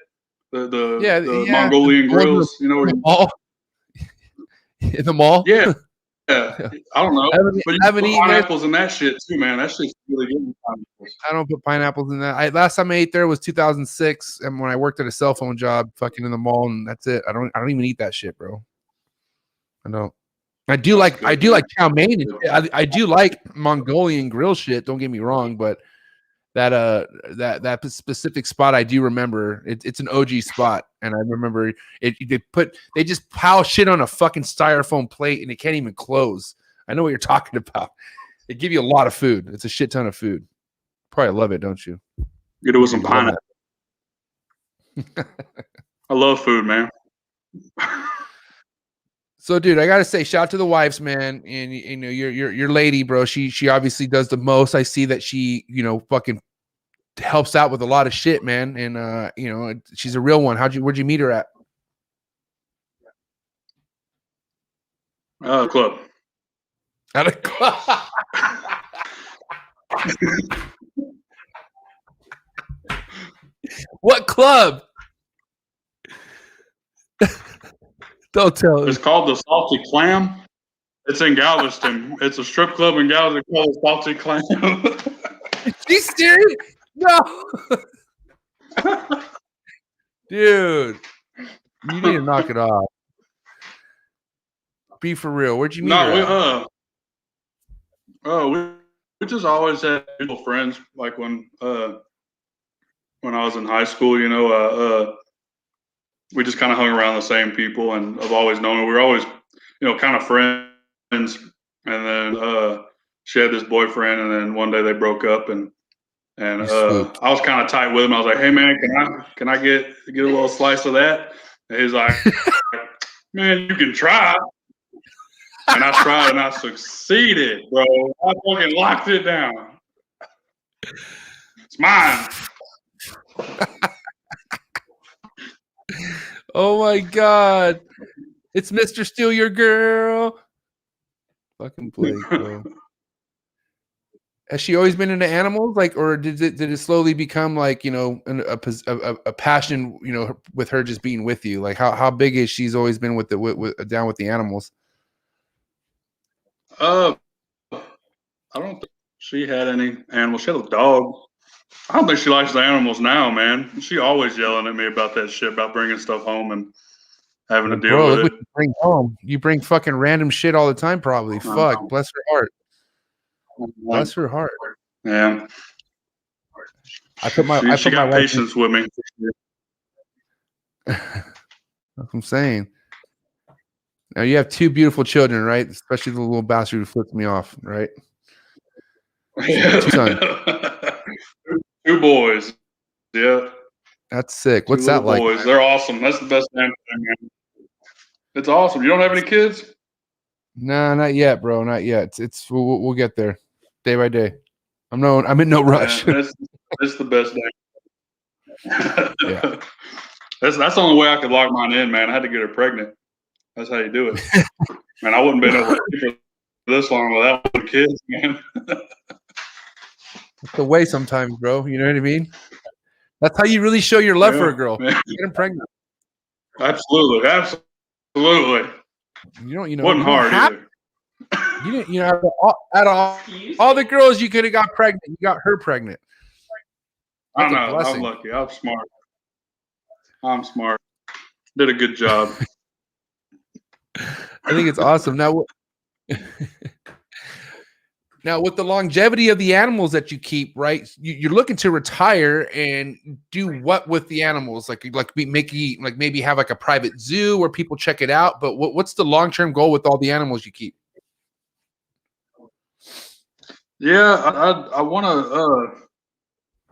The Mongolian grills. You know where in the mall? Yeah. Yeah. I don't know. But you put pineapples in that shit too, man. That shit's really good. I don't put pineapples in that. Last time I ate there was 2006, and when I worked at a cell phone job, fucking in the mall, and that's it. I don't even eat that shit, bro. I don't. I do like chow mein. I do like Mongolian grill shit. Don't get me wrong, but that specific spot I do remember. It's an OG spot, and I remember they just pile shit on a fucking styrofoam plate, and it can't even close. I know what you're talking about. They give you a lot of food. It's a shit ton of food. Probably love it, don't you? Get it with some pineapple. I love food, man. So, dude, I gotta say, shout out to the wives, man, and you know your lady, bro. She obviously does the most. I see that she, fucking helps out with a lot of shit, man, and she's a real one. Where'd you meet her at? Club. At a club. What club? Don't tell us. It's called the Salty Clam. It's in Galveston. It's a strip club in Galveston called the Salty Clam. Is she serious? No. Dude, you need to knock it off. Be for real. Where'd you meet her at? We just always had mutual friends. Like when I was in high school, we just kind of hung around the same people, and I've always known her. We were always, kind of friends and then she had this boyfriend, and then one day they broke up, and I was kind of tight with him. I was like, "Hey man, can I get a little slice of that?" And he's like, "Man, you can try." And I tried, and I succeeded, bro. I fucking locked it down. It's mine. Oh my God. It's Mr. Steal Your Girl. Fucking Blake, bro. Has she always been into animals? Like, or did it slowly become like, you know, a passion, you know, with her just being with you? Like how big is she's always been with down with the animals? I don't think she had any animals. She had a dog. I don't think she likes the animals now, man. She always yelling at me about that shit, about bringing stuff home and having to deal with it. What you bring home. You bring fucking random shit all the time, probably. Fuck. Bless her heart. Bless her heart. Yeah. She got patience with me. That's what I'm saying. Now you have two beautiful children, right? Especially the little bastard who flipped me off, right? Two sons. Two boys. Yeah. That's sick. What's that like? Boys. They're awesome. That's the best thing, man. It's awesome. You don't have any kids? No, not yet, bro. Not yet. We'll get there, day by day. I'm in no rush. Yeah, that's the best day. Yeah. That's the only way I could lock mine in, man. I had to get her pregnant. That's how you do it. Man, I wouldn't been able to keep her this long without the kids, man. It's the way sometimes, bro. You know what I mean? That's how you really show your love for a girl. Man. Get them pregnant. Absolutely. Wasn't hard either. You didn't, you know, out of all the girls you could have got pregnant, you got her pregnant. I know. I'm lucky. I'm smart. Did a good job. I think it's awesome. Now with the longevity of the animals that you keep, right? You're looking to retire and do what with the animals? Like maybe have like a private zoo where people check it out. But what's the long-term goal with all the animals you keep? Yeah, I want to.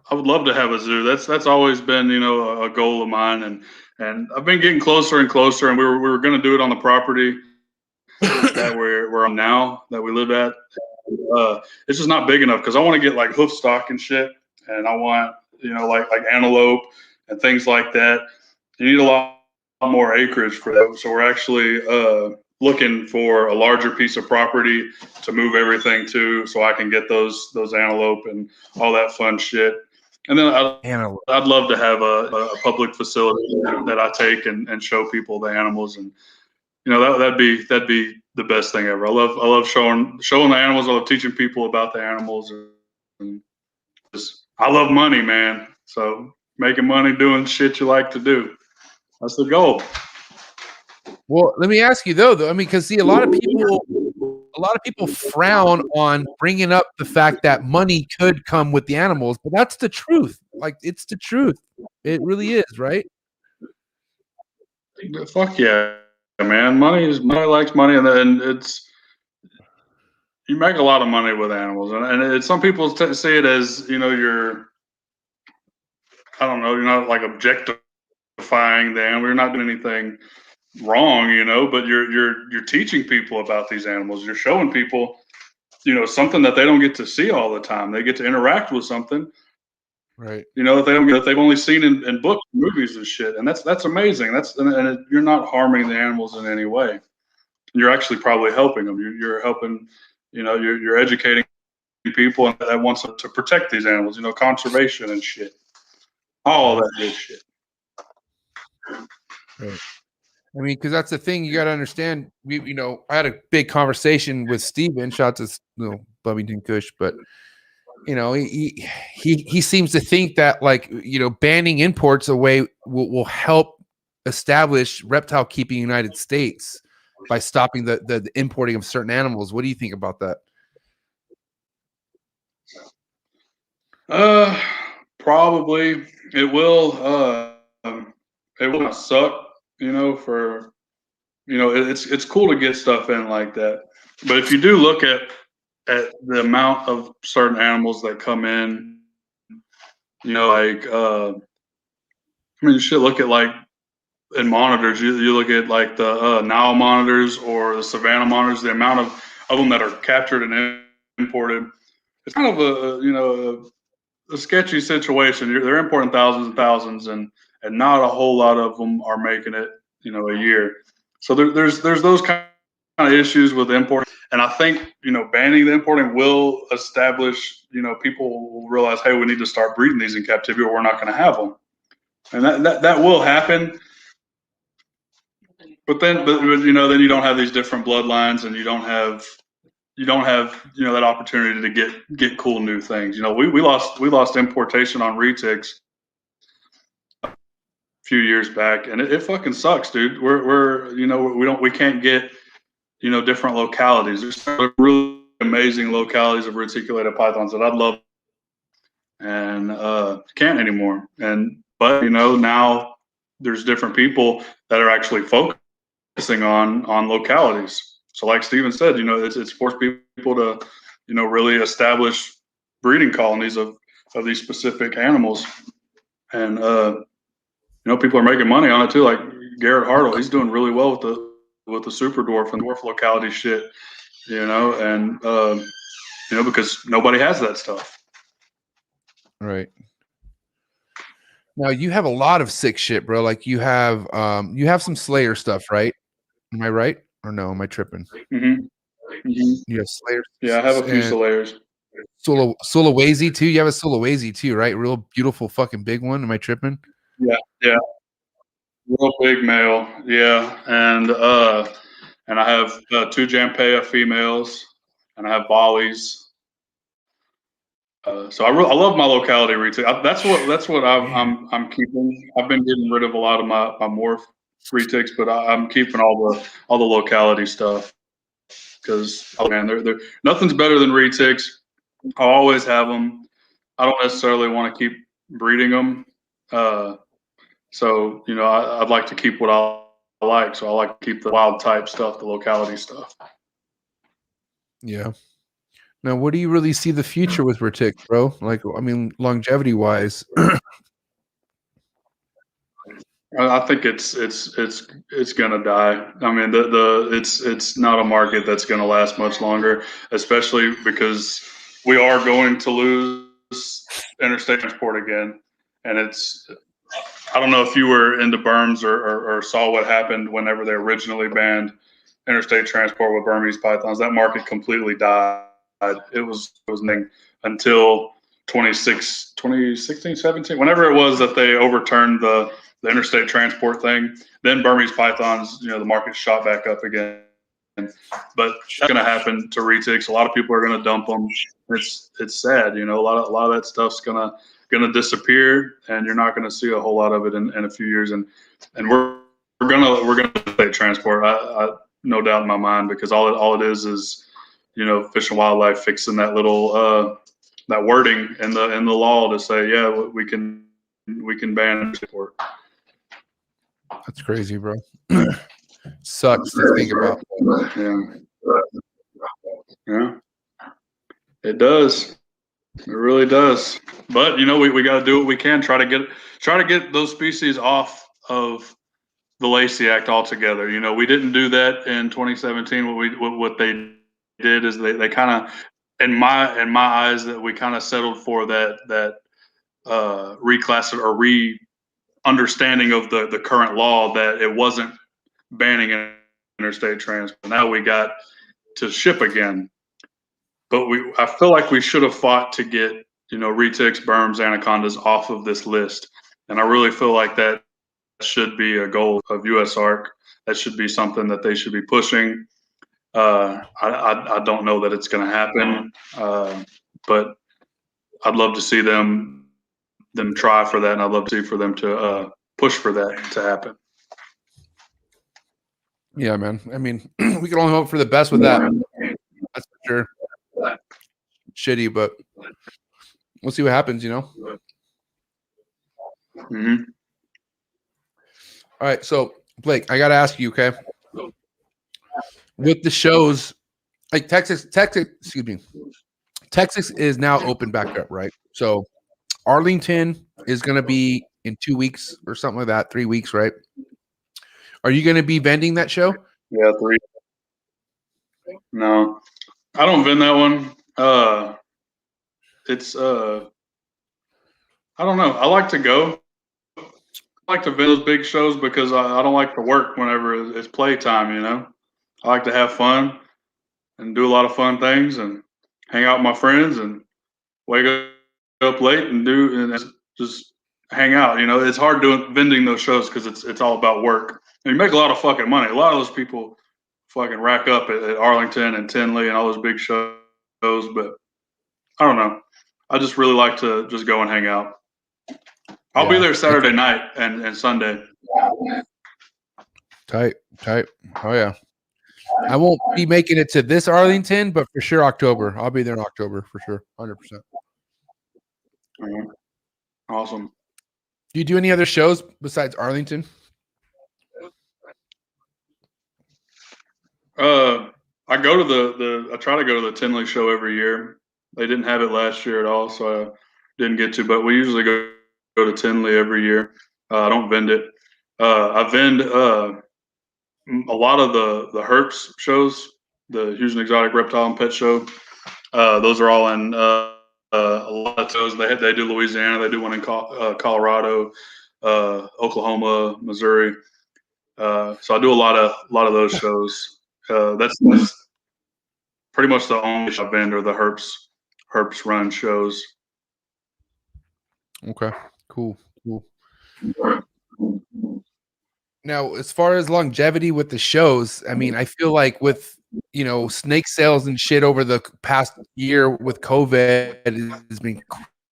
I would love to have a zoo. That's always been, you know, a goal of mine, and I've been getting closer and closer. And we were going to do it on the property that we're on now, that we live at. It's just not big enough because I want to get like hoof stock and shit, and I want, you know, like antelope and things like that. You need a lot more acreage for that. So we're actually looking for a larger piece of property to move everything to, so I can get those antelope and all that fun shit. And then I'd love to have a public facility that I take and show people the animals, and you know, that'd be the best thing ever. I love showing the animals. I love teaching people about the animals, and just, I love money, man. So making money doing shit you like to do, that's the goal. Well, let me ask you though. I mean, because see, a lot of people frown on bringing up the fact that money could come with the animals, but that's the truth. Like, it's the truth. It really is, right? Fuck yeah, man. Money likes money, and it's, you make a lot of money with animals, and some people say it as, you know, you're not like objectifying the animal. You're not doing anything wrong, you know, but you're teaching people about these animals. You're showing people, you know, something that they don't get to see all the time. They get to interact with something, right? You know, that they've only seen in books, movies, and shit. And that's amazing. You're not harming the animals in any way. You're actually probably helping them. You're helping, you know, you're educating people that wants to protect these animals. You know, conservation and shit. All that good shit. Right. I mean, because that's the thing you got to understand. I had a big conversation with Steven. Shout out to Bubington Kush, but you know, he seems to think that, like, you know, banning imports away will help establish reptile keeping in the United States by stopping the importing of certain animals. What do you think about that? Probably it will. It will suck, you know. For, you know, it's cool to get stuff in like that, But if you do look at the amount of certain animals that come in, you know, like I mean, you should look at like in monitors. You look at like the Nile monitors or the Savannah monitors. The amount of them that are captured and imported. It's kind of a sketchy situation. They're importing thousands and thousands, and not a whole lot of them are making it, you know, a year. So there's those kind of issues with importing, and I think, you know, banning the importing will establish, you know, people will realize, hey, we need to start breeding these in captivity, or we're not going to have them, and that will happen. But you know, then you don't have these different bloodlines, and you don't have you know, that opportunity to get cool new things. You know, we lost importation on retics a few years back, and it fucking sucks, dude. We're you know, we can't get, you know, different localities. There's really amazing localities of reticulated pythons that I'd love, and can't anymore. But you know, now there's different people that are actually focusing on localities. So like Steven said, you know, it's forced people to, you know, really establish breeding colonies of these specific animals. And you know, people are making money on it too. Like Garrett Hartle, he's doing really well with the super dwarf and dwarf locality shit, you know, and you know, because nobody has that stuff. Right. Now you have a lot of sick shit, bro. Like you have some Slayer stuff, right? Am I right? Or no, am I tripping? Mm-hmm. Mm-hmm. You have Slayer. Yeah, I have a few Slayers. Sulawesi too. You have a Sulawesi too, right? Real beautiful fucking big one. Am I tripping? Yeah, yeah. Real big male. Yeah. And I have 2 Jampea females, and I have Bollies. So I love my locality retic. That's what I'm keeping. I've been getting rid of a lot of my morph retics, but I'm keeping all the locality stuff because, oh man, they're nothing's better than retics. I'll always have them. I don't necessarily want to keep breeding them. So you know, I'd like to keep what I like. So I like to keep the wild type stuff, the locality stuff. Yeah. Now, what do you really see the future with retics, bro? Like, I mean, longevity wise. I think it's gonna die. I mean, it's not a market that's gonna last much longer, especially because we are going to lose interstate transport again. And I don't know if you were into berms or saw what happened whenever they originally banned interstate transport with Burmese pythons. That market completely died. It was until 2016, 17, whenever it was that they overturned the interstate transport thing. Then Burmese pythons, you know, the market shot back up again. But that's going to happen to retics. A lot of people are going to dump them. It's sad, you know. A lot of that stuff's going to disappear, and you're not going to see a whole lot of it in a few years. And we're gonna say transport. I no doubt in my mind, because all it is, you know, Fish and Wildlife fixing that little that wording in the law to say, yeah, we can ban transport. That's crazy, bro. Sucks to think about. Yeah, it does. It really does. But you know, we got to do what we can. Try to get those species off of the Lacey Act altogether. You know, we didn't do that in 2017. What they did is they kind of, in my eyes, that we kind of settled for that reclass or re-understanding of the current law, that it wasn't banning interstate transport. Now we got to ship again. But I feel like we should have fought to get, you know, retics, berms, anacondas off of this list. And I really feel like that should be a goal of USARC. That should be something that they should be pushing. I don't know that it's going to happen, but I'd love to see them try for that, and I'd love to see for them to push for that to happen. Yeah, man. I mean, we can only hope for the best with that. That's for sure. Shitty, but we'll see what happens, you know. Mm-hmm. All right, so Blake, I gotta ask you, okay? With the shows like Texas, excuse me, Texas is now open back up, right? So Arlington is going to be in 2 weeks or something like that, 3 weeks, right? Are you going to be vending that show? Yeah, 3. No, I don't vend that one. It's I don't know. I like to go. I like to vend those big shows because I don't like to work whenever it's playtime. You know, I like to have fun and do a lot of fun things and hang out with my friends and wake up late and just hang out. You know, it's hard doing vending those shows because it's all about work. And you make a lot of fucking money. A lot of those people fucking rack up at Arlington and Tinley and all those big shows, but I don't know. I just really like to just go and hang out. I'll be there Saturday night and Sunday. Tight. Oh yeah. I won't be making it to this Arlington, but for sure October. I'll be there in October for sure, 100%. Awesome. Do you do any other shows besides Arlington? I go to I try to go to the Tinley show every year. They didn't have it last year at all, so I didn't get to. But we usually go to Tinley every year. I don't vend it. I vend a lot of the herps shows, the Houston Exotic Reptile and Pet Show. Those are all in a lot of shows. They do Louisiana. They do one in Colorado, Oklahoma, Missouri. So I do a lot of those shows. That's pretty much the only show I vend are the herps run shows. Okay, cool. Now, as far as longevity with the shows, I mean, I feel like with, you know, snake sales and shit over the past year with COVID, it has been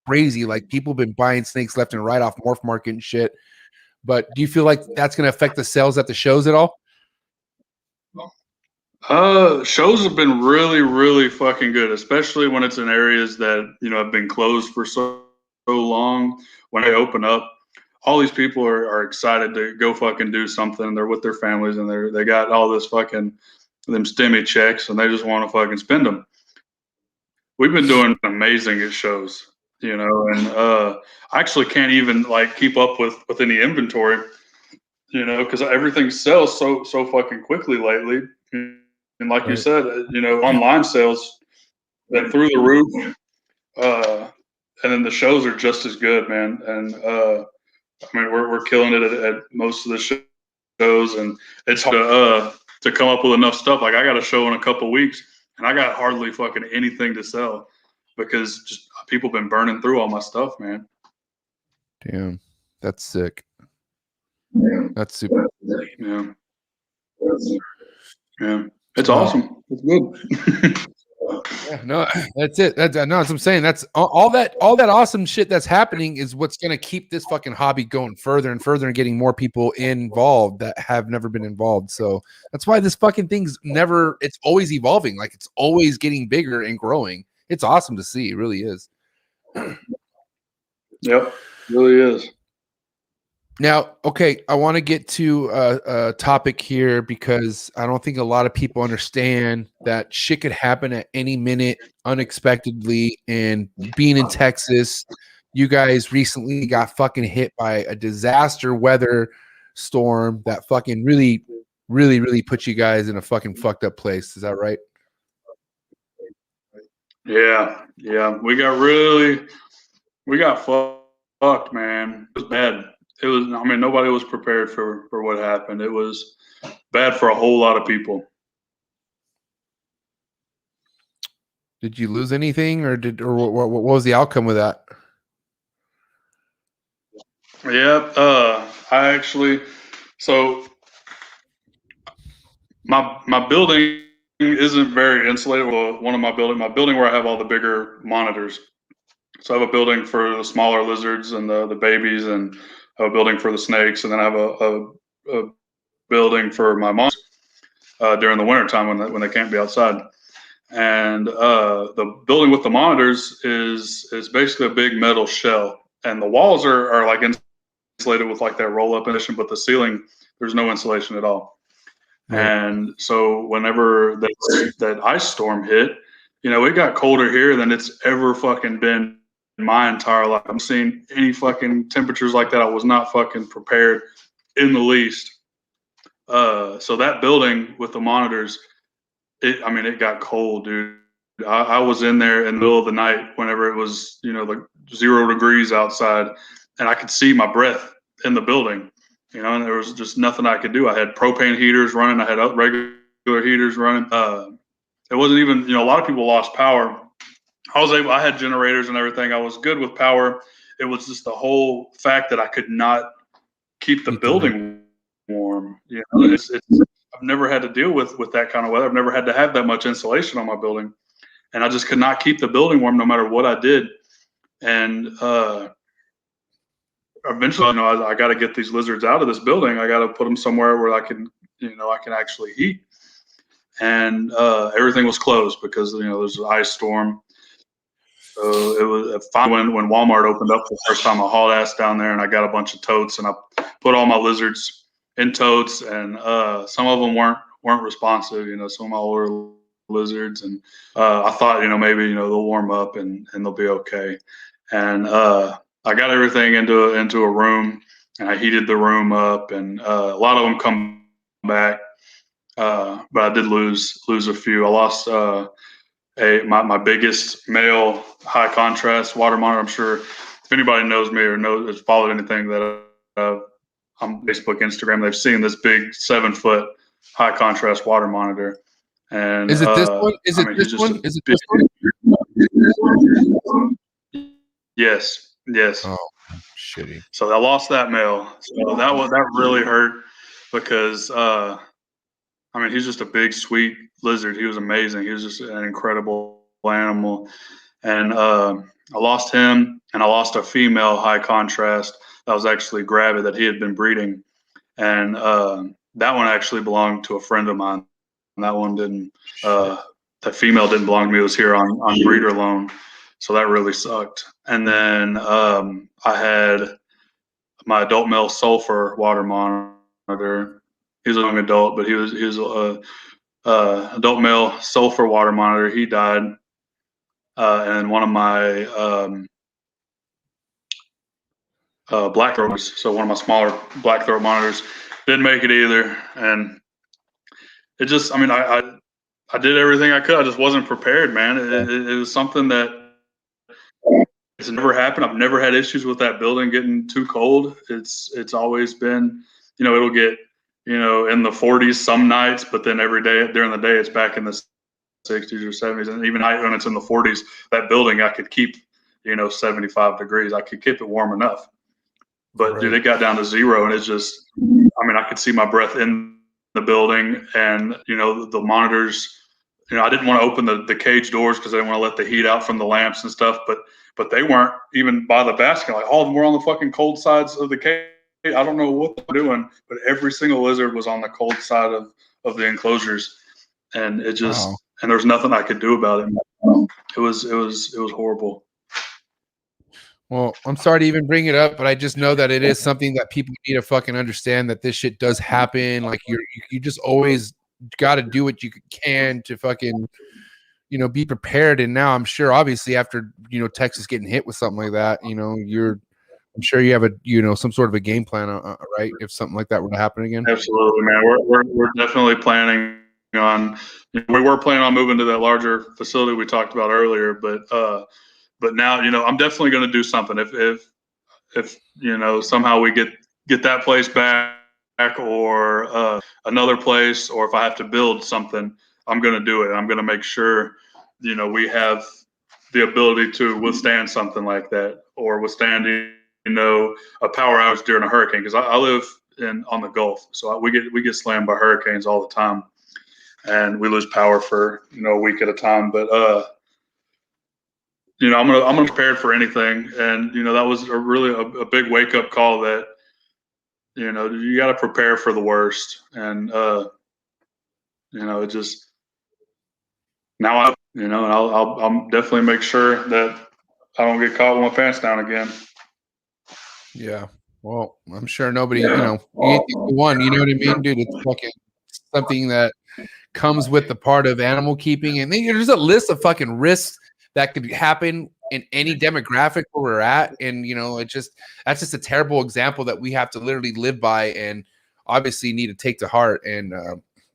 crazy. Like people have been buying snakes left and right off Morph Market and shit. But do you feel like that's going to affect the sales at the shows at all? Shows have been really, really fucking good, especially when it's in areas that, you know, have been closed for so long. When they open up, all these people are excited to go fucking do something. They're with their families and they got all this fucking them stimmy checks and they just want to fucking spend them. We've been doing amazing at shows, you know, and I actually can't even like keep up with any inventory, you know, because everything sells so fucking quickly lately. And like you said, you know, online sales been through the roof. And then the shows are just as good, man. And I mean, we're killing it at most of the shows, and it's hard to come up with enough stuff. Like I got a show in a couple weeks, and I got hardly fucking anything to sell because just people been burning through all my stuff, man. Damn, that's sick. That's super. Yeah. Yeah. It's awesome. It's good. Yeah, no, that's it. That's what I'm saying. That's all that awesome shit that's happening is what's going to keep this fucking hobby going further and further and getting more people involved that have never been involved. So that's why this fucking thing's it's always evolving. Like it's always getting bigger and growing. It's awesome to see. It really is. Yep, really is. Now, okay, I want to get to a topic here because I don't think a lot of people understand that shit could happen at any minute unexpectedly. And being in Texas, you guys recently got fucking hit by a disaster weather storm that fucking really, really, really put you guys in a fucking fucked up place. Is that right? Yeah. We got fucked, man. It was bad. I mean, nobody was prepared for what happened. It was bad for a whole lot of people. Did you lose anything or what was the outcome with that? Yeah. I actually, so my building isn't very insulated. Well, my building where I have all the bigger monitors. So I have a building for the smaller lizards and the babies, and I have a building for the snakes, and then I have a building for my monsters during the wintertime when they can't be outside. And the building with the monitors is basically a big metal shell, and the walls are like insulated with like that roll up insulation, but the ceiling there's no insulation at all. Right. And so whenever that ice storm hit, it got colder here than it's ever fucking been in my entire life. I'm seeing any fucking temperatures like that. I was not fucking prepared in the least. So that building with the monitors, it got cold, dude. I was in there in the middle of the night whenever it was, like 0 degrees outside, and I could see my breath in the building, and there was just nothing I could do. I had propane heaters running. I had regular heaters running. It wasn't even, a lot of people lost power. I had generators and everything. I was good with power. It was just the whole fact that I could not keep the building warm. I've never had to deal with that kind of weather. I've never had to have that much insulation on my building, and I just could not keep the building warm no matter what I did. And eventually, I got to get these lizards out of this building. I got to put them somewhere where I can actually eat. And everything was closed because there's an ice storm. So it was finally when Walmart opened up for the first time. I hauled ass down there and I got a bunch of totes and I put all my lizards in totes, and some of them weren't responsive. Some of my older lizards, and I thought maybe they'll warm up and they'll be okay. And I got everything into a room and I heated the room up, and a lot of them come back, but I did lose a few. I lost my biggest male high contrast water monitor. I'm sure if anybody knows me or has followed anything that on Facebook, Instagram, they've seen this big 7-foot high contrast water monitor. And is it this one? Is it this one? Is it this one? Yes. Oh, shitty. So I lost that male. So that really hurt because he's just a big, sweet lizard. He was amazing. He was just an incredible animal. And I lost him, and I lost a female high contrast that was actually gravid that he had been breeding. And that one actually belonged to a friend of mine. And that one didn't, that female didn't belong to me. It was here on breeder loan. So that really sucked. And then I had my adult male sulfur water monitor. He was a young adult, but he was adult male sulfur water monitor. He died. And one of my black throats, so one of my smaller black throat monitors, didn't make it either. And it just, I did everything I could. I just wasn't prepared, man. It was something that it's never happened. I've never had issues with that building getting too cold. It's always been, it'll get, in the 40s some nights, but then every day during the day, it's back in the 60s or 70s. And even when it's in the 40s, that building, I could keep, 75 degrees. I could keep it warm enough. But Right. Dude, it got down to 0, and it's just, I could see my breath in the building, and the monitors. I didn't want to open the cage doors because I didn't want to let the heat out from the lamps and stuff. But they weren't even by the basket. Like all of them were on the fucking cold sides of the cage. I don't know what they're doing, but every single lizard was on the cold side of the enclosures, and it just and there's nothing I could do about it. It was horrible. Well, I'm sorry to even bring it up, but I just know that it is something that people need to fucking understand, that this shit does happen. Like you just always got to do what you can to fucking, be prepared. And now I'm sure, obviously, after, Texas getting hit with something like that, I'm sure you have a, some sort of a game plan, right? If something like that were to happen again. Absolutely, man. We're definitely planning on, we were planning on moving to that larger facility we talked about earlier, but now, I'm definitely going to do something. If somehow we get that place back, or another place, or if I have to build something, I'm going to do it. I'm going to make sure, we have the ability to withstand something like that, or withstand, a power outage during a hurricane. Because I live on the Gulf, so we get slammed by hurricanes all the time, and we lose power for a week at a time. But I'm gonna prepare for anything, and that was really a big wake up call that you got to prepare for the worst, and it just now and I'll definitely make sure that I don't get caught with my pants down again. Yeah, well, I'm sure nobody, you get the one, you know what I mean, dude? It's fucking something that comes with the part of animal keeping. And then there's a list of fucking risks that could happen in any demographic where we're at. And, you know, that's just a terrible example that we have to literally live by and obviously need to take to heart. And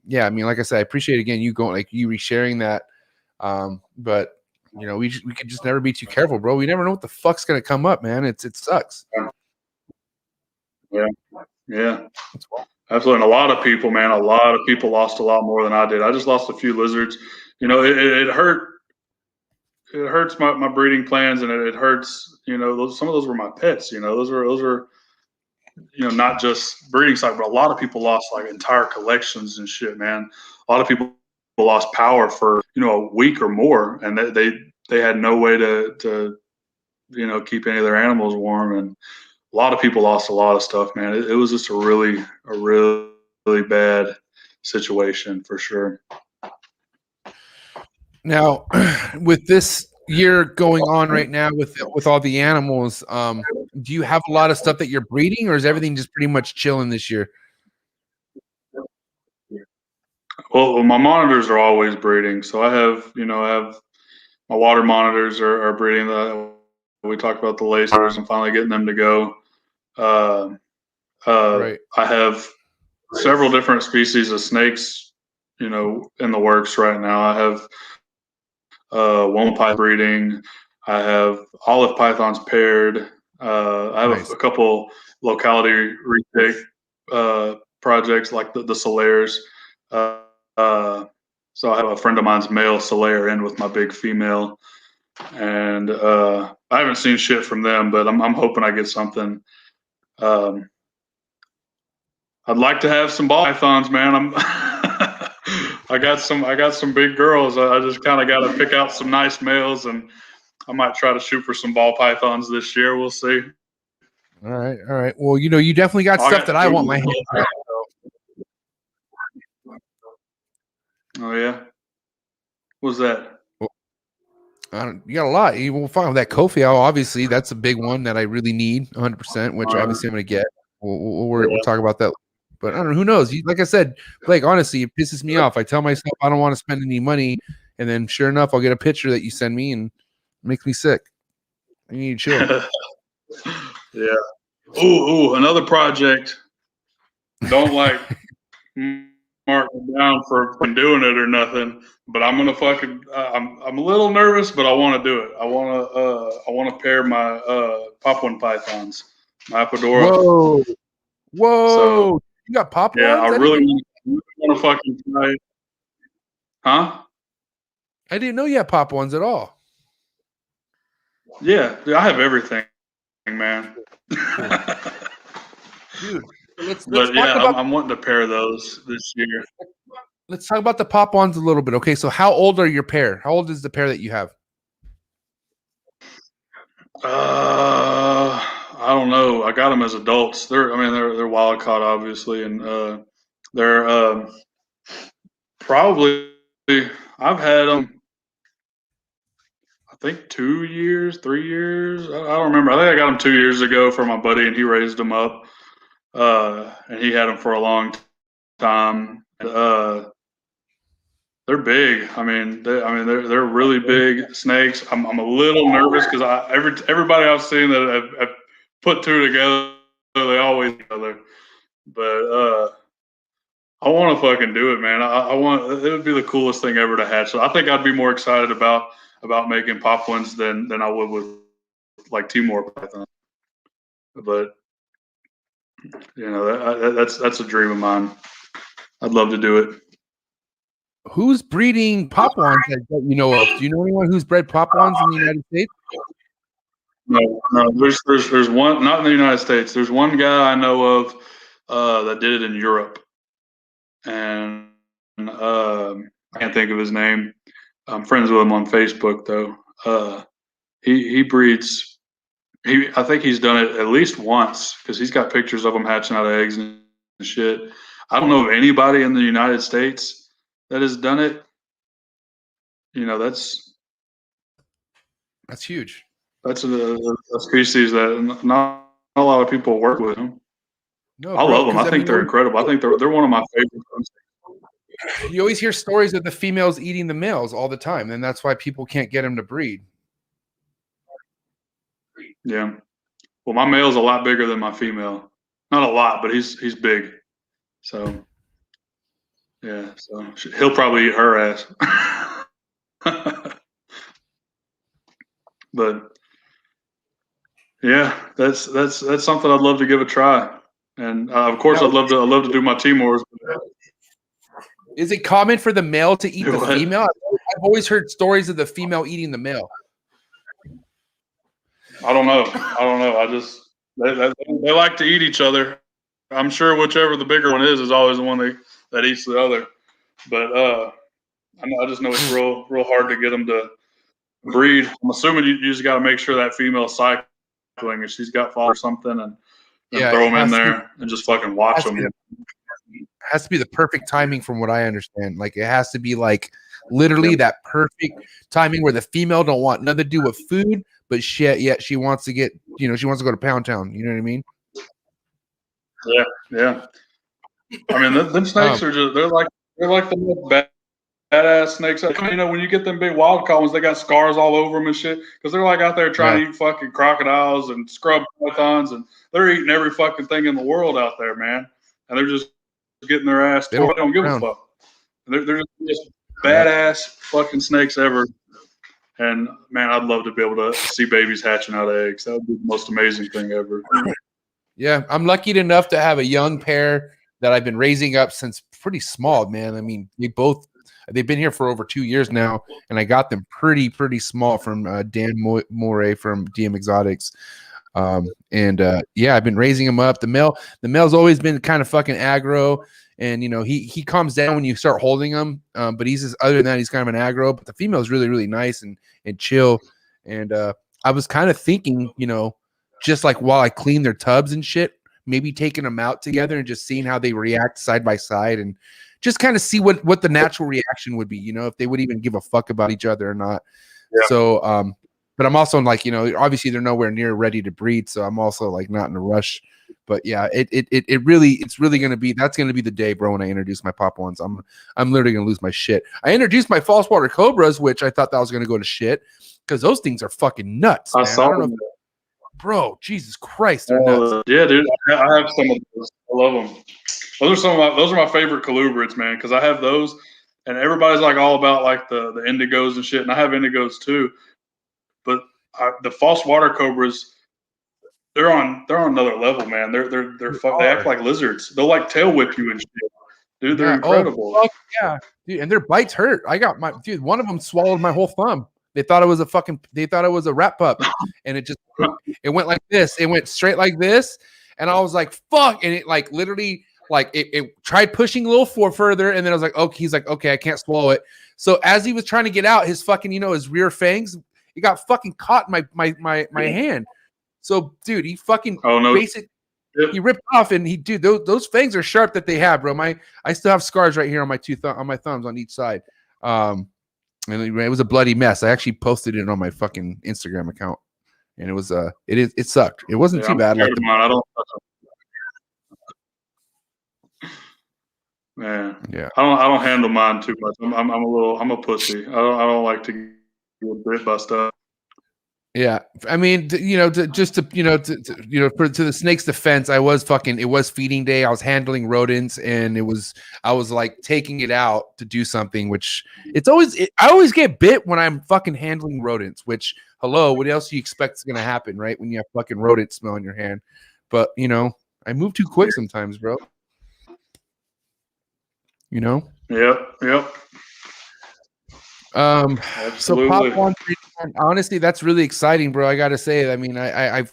yeah, I mean, like I said, I appreciate again you going, like you resharing that. But you know, we could just never be too careful, bro. We never know what the fuck's gonna come up, man. It sucks. Yeah. Absolutely. And a lot of people, man, lost a lot more than I did. I just lost a few lizards. You know, it hurt. It hurts my breeding plans, and it hurts. You know, some of those were my pets. You know, those were you know, not just breeding stock, but a lot of people lost like entire collections and shit, man. A lot of people lost power for, you know, a week or more, and they had no way to you know, keep any of their animals warm. And a lot of people lost a lot of stuff, man. It was just a really bad situation for sure. Now, with this year going on right now with all the animals, do you have a lot of stuff that you're breeding, or is everything just pretty much chilling this year? Well, my monitors are always breeding, so I have my water monitors are breeding. We talked about the lasers and finally getting them to go. Right. I have several different species of snakes, you know, in the works right now. I have one python breeding. I have olive pythons paired. I have Nice. a couple locality retake projects like the Solaires. So I have a friend of mine's male Solaire in with my big female, and I haven't seen shit from them, but I'm hoping I get something. I'd like to have some ball pythons, man. I got some big girls. I just kind of got to pick out some nice males, and I might try to shoot for some ball pythons this year. We'll see. All right. Well, you know, you definitely got stuff that I want my hands on. Oh yeah, what's that? You got a lot. You will find that Kofi. Obviously, that's a big one that I really need 100%, which obviously I'm going to get. We'll talk about that. But I don't know. Who knows? Like I said, Blake, honestly, it pisses me off. I tell myself I don't want to spend any money, and then sure enough, I'll get a picture that you send me, and it makes me sick. I need to chill. Yeah. Ooh, another project. Don't like mark me down for doing it or nothing, but I'm gonna fucking. I'm a little nervous, but I want to do it. I want to pair my Papuan pythons, my Apodora. Whoa! So, you got Papuans? Yeah, I really want to fucking try it. Huh? I didn't know you had Papuans at all. Yeah, I have everything, man. Dude. Let's but talk yeah, about, I'm wanting to pair those this year. Let's talk about the Papuans a little bit. Okay, so how old are your pair? How old is the pair that you have? I don't know. I got them as adults. They're wild caught, obviously, and they're probably. I've had them. I think 2 years, 3 years. I don't remember. I think I got them 2 years ago for my buddy, and he raised them up. And he had them for a long time. They're big. They're really big snakes. I'm a little nervous because everybody I've seen that have put two together, they always together. But I want to fucking do it, man. I want. It would be the coolest thing ever to hatch. So I think I'd be more excited about making Papuans than I would with like Timor python. But you know, that's a dream of mine. I'd love to do it. Who's breeding Papuans that you know of? Do you know anyone who's bred Papuans in the United States? No. There's one, not in the United States. There's one guy I know of that did it in Europe, and I can't think of his name. I'm friends with him on Facebook though. He breeds. I think he's done it at least once because he's got pictures of him hatching out of eggs and shit. I don't know of anybody in the United States that has done it. You know, that's huge. That's a species that not a lot of people work with them. No, I love them. I think they're incredible. I think they're one of my favorite ones. You always hear stories of the females eating the males all the time, and that's why people can't get them to breed. Yeah. Well, my male's a lot bigger than my female. Not a lot, but he's big. So yeah, so he'll probably eat her ass. But yeah, that's something I'd love to give a try. And of course, I'd love to do my Timors. Is it common for the male to eat the What? female? I've always heard stories of the female eating the male. I don't know. I just they like to eat each other. I'm sure whichever the bigger one is always the one that eats the other. But I just know it's real hard to get them to breed. I'm assuming you just got to make sure that female's cycling if she's got fall or something, and throw them in there and just fucking watch them. Has to be the perfect timing from what I understand. Like it has to be like literally that perfect timing where the female don't want nothing to do with food, but she wants to get, she wants to go to Pound Town. You know what I mean? Yeah. I mean, them snakes are they're like the most badass snakes. When you get them big wild caught ones, they got scars all over them and shit because they're like out there trying to eat fucking crocodiles and scrub pythons, and they're eating every fucking thing in the world out there, man. And they're just getting their ass torn. They don't give a fuck. They're just badass fucking snakes ever. And man, I'd love to be able to see babies hatching out of eggs. That would be the most amazing thing ever. Yeah, I'm lucky enough to have a young pair that I've been raising up since pretty small, man. I mean, they've been here for over 2 years now, and I got them pretty small from Dan Moray from DM Exotics. I've been raising them up. The male's always been kind of fucking aggro, and he calms down when you start holding him. But other than that, he's kind of an aggro. But the female is really, really nice and chill. And I was kind of thinking, just like while I clean their tubs and shit, maybe taking them out together and just seeing how they react side by side, and just kind of see what the natural reaction would be. If they would even give a fuck about each other or not. Yeah. So, but I'm also like, obviously they're nowhere near ready to breed, so I'm also like not in a rush. But yeah, it's really gonna be the day, bro, when I introduce my pop ones. I'm literally gonna lose my shit. I introduced my false water cobras, which I thought that was gonna go to shit because those things are fucking nuts. I don't know, bro. Jesus Christ, they're nuts. Yeah, dude, I have some of those. I love them. Those are my favorite colubrids, man, because I have those, and everybody's like all about like the indigos and shit, and I have indigos too. But the false water cobras, they're on another level, man. They act like lizards. They'll like tail whip you and shit. Dude, they're incredible. Oh, yeah, dude, and their bites hurt. One of them swallowed my whole thumb. They thought it was a rat pup, and it went like this. It went straight like this, and I was like, fuck, and it like literally like it tried pushing a little further, and then I was like, okay, he's like, okay, I can't swallow it. So as he was trying to get out, his fucking his rear fangs, it got fucking caught in my hand. So dude, he fucking he ripped off, and those fangs are sharp that they have, bro. I still have scars right here on my on my thumbs on each side. And it was a bloody mess. I actually posted it on my fucking Instagram account, and it was it sucked. It wasn't too bad. I don't. Man, yeah, I don't handle mine too much. I'm a pussy. I don't like to get bit by stuff. Yeah, I mean, to the snake's defense, it was feeding day. I was handling rodents, and I was like taking it out to do something, which I always get bit when I'm fucking handling rodents, which, hello, what else do you expect is going to happen, right? When you have fucking rodent smell in your hand. But, I move too quick sometimes, bro. Yep. So pop one, honestly, that's really exciting, bro. I gotta say, I mean, I've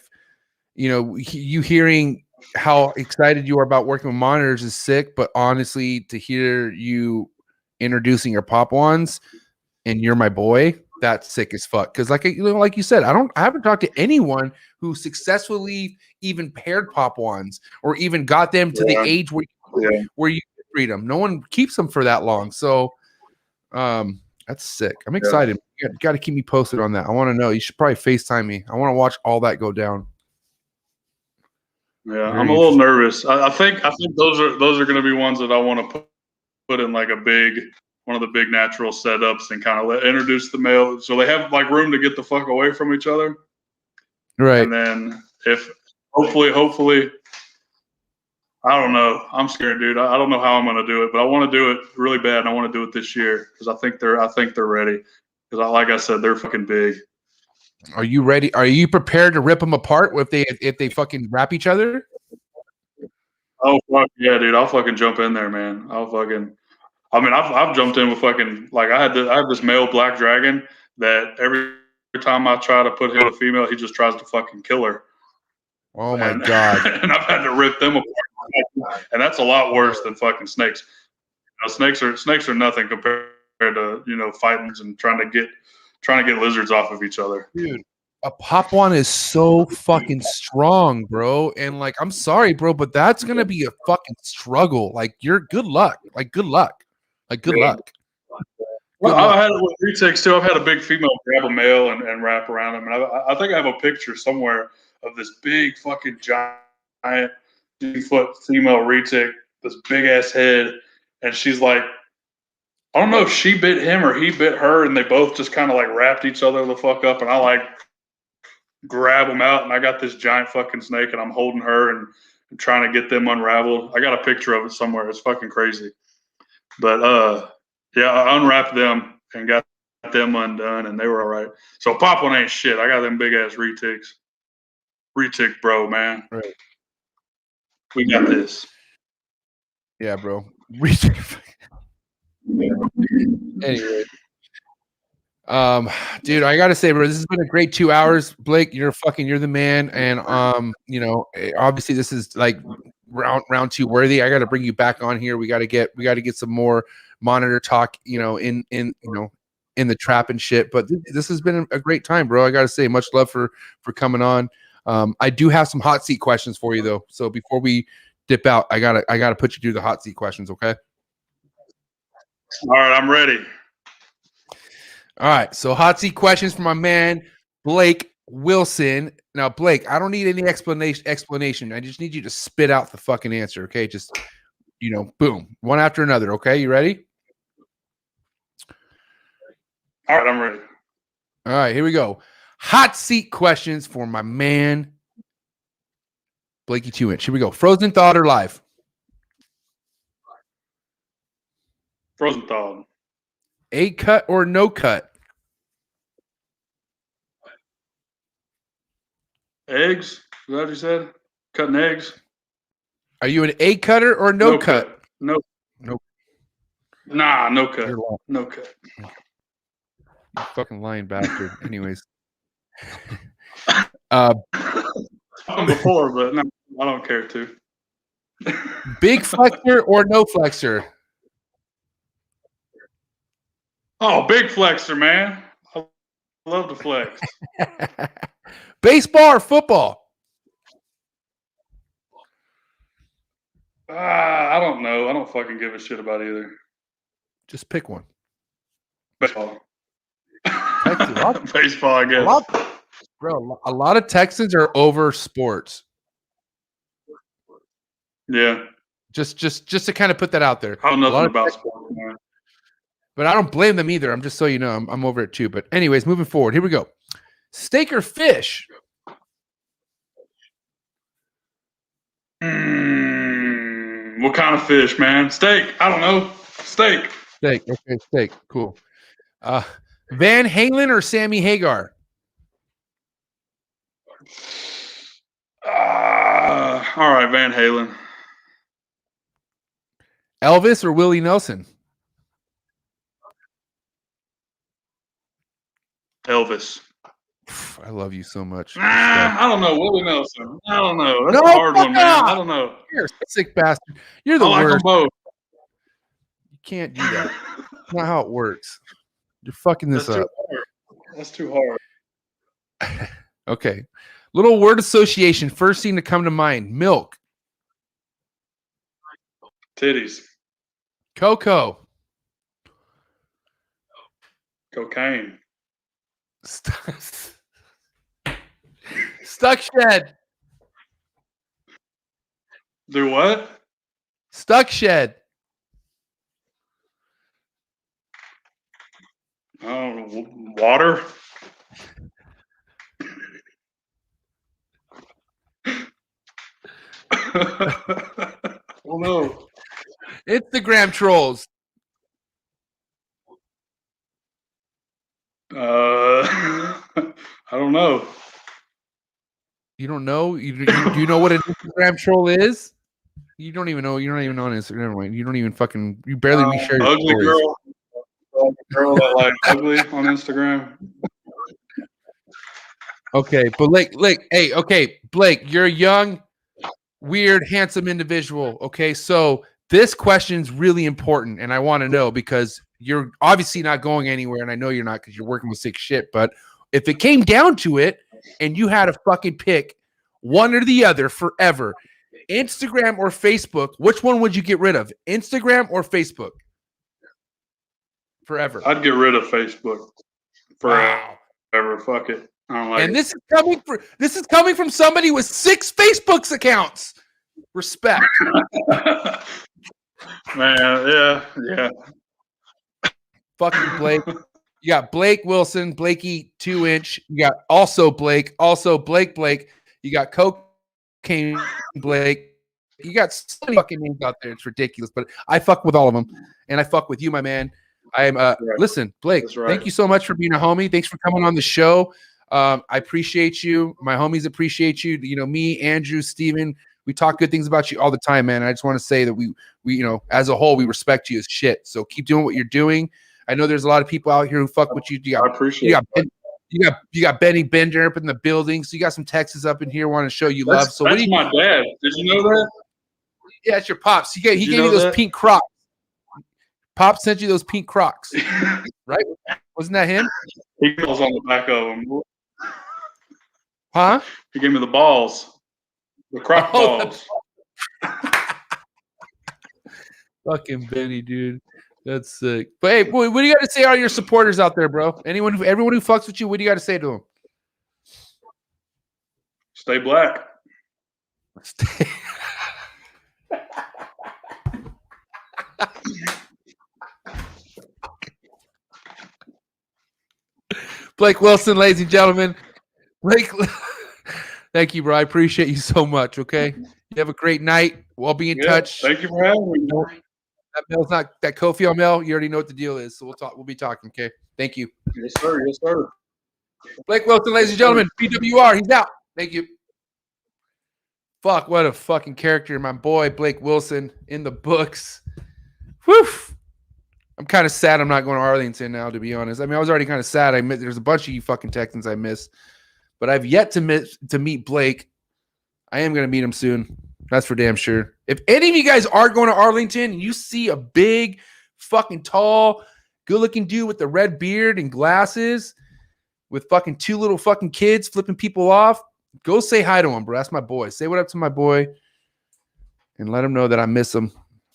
you hearing how excited you are about working with monitors is sick, but honestly, to hear you introducing your pop ones and you're my boy, that's sick as fuck. Because like you said, I haven't talked to anyone who successfully even paired pop ones or even got them to the age where you breed them. No one keeps them for that long, so that's sick. I'm excited. You got to keep me posted on that. I want to know. You should probably FaceTime me. I want to watch all that go down. Yeah, I'm a little nervous. I think those are going to be ones that I want to put in like one of the big natural setups and kind of introduce the male. So they have like room to get the fuck away from each other. Right. And then if hopefully, I don't know. I'm scared, dude. I don't know how I'm going to do it, but I want to do it really bad. And I want to do it this year because I think they're ready. Because like I said, they're fucking big. Are you ready? Are you prepared to rip them apart if they fucking wrap each other? Oh fuck yeah, dude! I'll fucking jump in there, man. I've jumped in with fucking like I had this male black dragon that every time I try to put him with a female, he just tries to fucking kill her. Oh my god! And I've had to rip them apart, and that's a lot worse than fucking snakes. Snakes are nothing compared to fighting and trying to get lizards off of each other. Dude, a pop one is so fucking strong, bro. And like, I'm sorry, bro, but that's gonna be a fucking struggle. Like, you're good luck. Like, good luck. Like, good luck. Well, I've had it with retics too. I've had a big female grab a male and wrap around him. And I think I have a picture somewhere of this big fucking giant 2-foot female retic, this big ass head. And she's like, I don't know if she bit him or he bit her, and they both just kind of like wrapped each other the fuck up. And I like grab them out, and I got this giant fucking snake, and I'm holding her and trying to get them unraveled. I got a picture of it somewhere. It's fucking crazy. But yeah, I unwrapped them and got them undone, and they were all right. So pop one ain't shit. I got them big ass retics. Retic bro, man. Right. We got this. Yeah, bro. Anyway. Dude, I gotta say, bro, this has been a great 2 hours. Blake, you're the man. And obviously this is like round 2 worthy. I gotta bring you back on here. We gotta get some more monitor talk, in the trap and shit. But this has been a great time, bro. I gotta say, much love for coming on. I do have some hot seat questions for you though. So before we dip out, I gotta put you through the hot seat questions, okay? All right, I'm ready. All right, so hot seat questions for my man Blake Wilson. Now, Blake, I don't need any explanation. I just need you to spit out the fucking answer, okay? Just boom, one after another. Okay, you ready? All right, I'm ready. All right, here we go. Hot seat questions for my man Blakey 2-inch. Here we go. Frozen, thawed, or live? Frozen thawed. 8 cut or no cut? Eggs? Is that what you said? Cutting eggs? Are you an 8 cutter or no cut? No. Nah, no cut. No cut. You fucking lying bastard. Anyways. Before, but no, I don't care to. Big flexor or no flexor? Oh, big flexor, man. I love to flex. Baseball or football? I don't know. I don't fucking give a shit about either. Just pick one. Baseball. Texas. Baseball, I guess. Bro, a lot of Texans are over sports. Yeah. Just to kind of put that out there. I don't know nothing about sports, man. But I don't blame them either. I'm just so you know, I'm over it too. But anyways, moving forward, here we go. Steak or fish? What kind of fish, man? Steak. I don't know. Steak. Steak. Okay, steak. Cool. Van Halen or Sammy Hagar? All right, Van Halen. Elvis or Willie Nelson? Elvis. I love you so much. I don't know. Willie Nelson. I don't know. That's a hard one, man. I don't know. You're a sick bastard. You're the I like worst. them both. You can't do that. That's not how it works. You're fucking this up. That's too hard. Okay. Little word association. First thing to come to mind. Milk. Titties. Cocoa. Cocaine. Stuck shed. Do what? Stuck shed. Water. Oh no. Instagram trolls. I don't know. You don't know? Do you know what an Instagram troll is? You don't even know. You're not even on Instagram. Right? You don't even fucking. You barely reshare your Ugly stories. girl that like ugly on Instagram. Okay, but Blake, you're a young, weird, handsome individual. Okay, so this question's really important, and I want to know because you're obviously not going anywhere, and I know you're not because you're working with sick shit. But if it came down to it, and you had to fucking pick one or the other forever, Instagram or Facebook, which one would you get rid of? Instagram or Facebook? Forever. I'd get rid of Facebook forever. Wow. Fuck it. I don't like And it. this is coming from somebody with 6 Facebook accounts. Respect. Man, yeah. Fucking Blake. You got Blake Wilson, Blakey 2-inch. You got also Blake. You got Cocaine Blake. You got so many fucking names out there. It's ridiculous, but I fuck with all of them, and I fuck with you, my man. I'm listen, Blake. That's right. Thank you so much for being a homie. Thanks for coming on the show. I appreciate you. My homies appreciate you. You know, me, Andrew, Steven, we talk good things about you all the time, man. I just want to say that we, you know, as a whole, we respect you as shit. So keep doing what you're doing. I know there's a lot of people out here who fuck with you. I appreciate it. You got Benny Bender up in the building. So you got some Texas up in here want to show you love. So that's my dad. Did you know that? Yeah, it's your pops. He gave you those pink Crocs. Pop sent you those pink Crocs, right? Wasn't that him? He goes on the back of them. Huh? He gave me the balls, the Croc balls. Fucking Benny, dude. That's sick. But hey, boy, what do you got to say to all your supporters out there, bro? Everyone who fucks with you, what do you got to say to them? Stay black. Blake Wilson, ladies and gentlemen. Blake, thank you, bro. I appreciate you so much. Okay, you have a great night. We'll be in touch. Thank you for having me. That mail's not that Kofi mail. You already know what the deal is, so we'll talk. We'll be talking. Okay, thank you. Yes, sir. Yes, sir. Blake Wilson, ladies and gentlemen. PWR. He's out. Thank you. Fuck, what a fucking character, my boy Blake Wilson in the books. Whew. I'm kind of sad I'm not going to Arlington now, to be honest. I mean, I was already kind of sad. There's a bunch of you fucking Texans I miss, but I've yet to meet Blake. I am going to meet him soon. That's for damn sure. If any of you guys are going to Arlington and you see a big, fucking tall, good-looking dude with the red beard and glasses with fucking 2 little fucking kids flipping people off, go say hi to him, bro. That's my boy. Say what up to my boy and let him know that I miss him.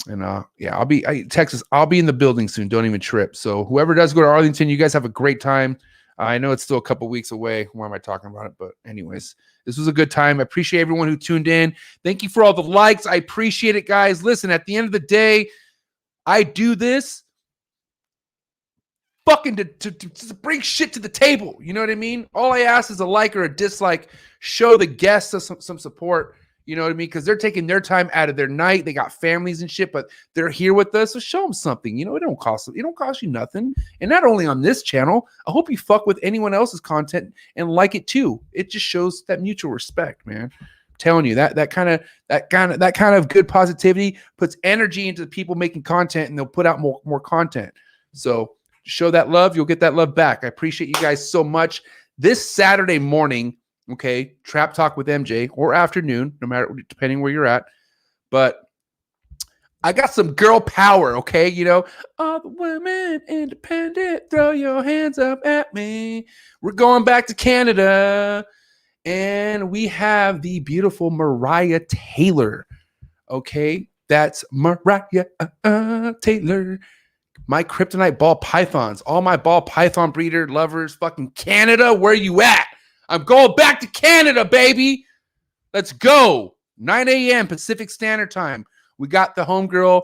And yeah, Texas. I'll be in the building soon. Don't even trip. So whoever does go to Arlington, you guys have a great time. I know it's still a couple weeks away. Why am I talking about it? But anyways, this was a good time. I appreciate everyone who tuned in. Thank you for all the likes. I appreciate it, guys. Listen, at the end of the day, I do this fucking to bring shit to the table. You know what I mean? All I ask is a like or a dislike. Show the guests some support. You know what I mean? Because they're taking their time out of their night. They got families and shit, but they're here with us. So show them something. You know, it don't cost you nothing. And not only on this channel, I hope you fuck with anyone else's content and like it too. It just shows that mutual respect, man. I'm telling you that kind of good positivity puts energy into the people making content, and they'll put out more content. So show that love, you'll get that love back. I appreciate you guys so much. This Saturday morning. Okay, Trap Talk with MJ, or afternoon, no matter, depending where you're at. But I got some girl power, okay? You know, all the women independent, throw your hands up at me. We're going back to Canada, and we have the beautiful Mariah Taylor, okay? That's Mariah Taylor. My kryptonite ball pythons, all my ball python breeder lovers, fucking Canada, where you at? I'm going back to Canada, baby. Let's go. 9 a.m. Pacific Standard Time. We got the homegirl,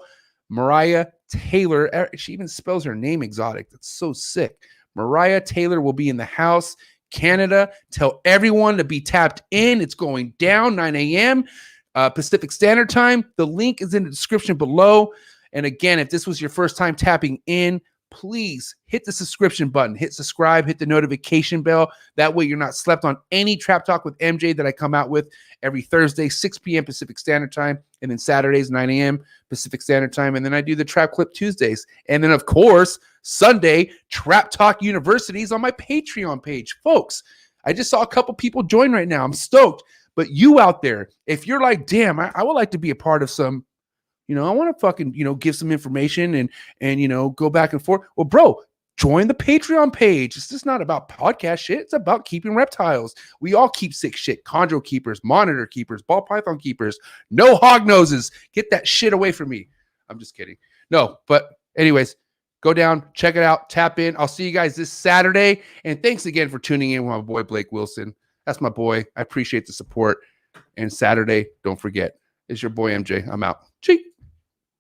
Mariah Taylor. She even spells her name exotic. That's so sick. Mariah Taylor will be in the house. Canada, tell everyone to be tapped in. It's going down 9 a.m. Pacific Standard Time. The link is in the description below. And again, if this was your first time tapping in, please hit the subscription button, hit subscribe, hit the notification bell. That way you're not slept on any Trap Talk with MJ that I come out with every Thursday, 6 p.m. Pacific Standard Time, and then Saturdays, 9 a.m. Pacific Standard Time. And then I do the Trap Clip Tuesdays. And then, of course, Sunday, Trap Talk University is on my Patreon page. Folks, I just saw a couple people join right now. I'm stoked. But you out there, if you're like, damn, I would like to be a part of some, I want to fucking, give some information and go back and forth. Well, bro, join the Patreon page. It's just not about podcast shit. It's about keeping reptiles. We all keep sick shit. Chondro keepers, monitor keepers, ball python keepers, no hog noses. Get that shit away from me. I'm just kidding. No, but anyways, go down, check it out, tap in. I'll see you guys this Saturday. And thanks again for tuning in with my boy, Blake Wilson. That's my boy. I appreciate the support. And Saturday, don't forget, it's your boy, MJ. I'm out. Cheers.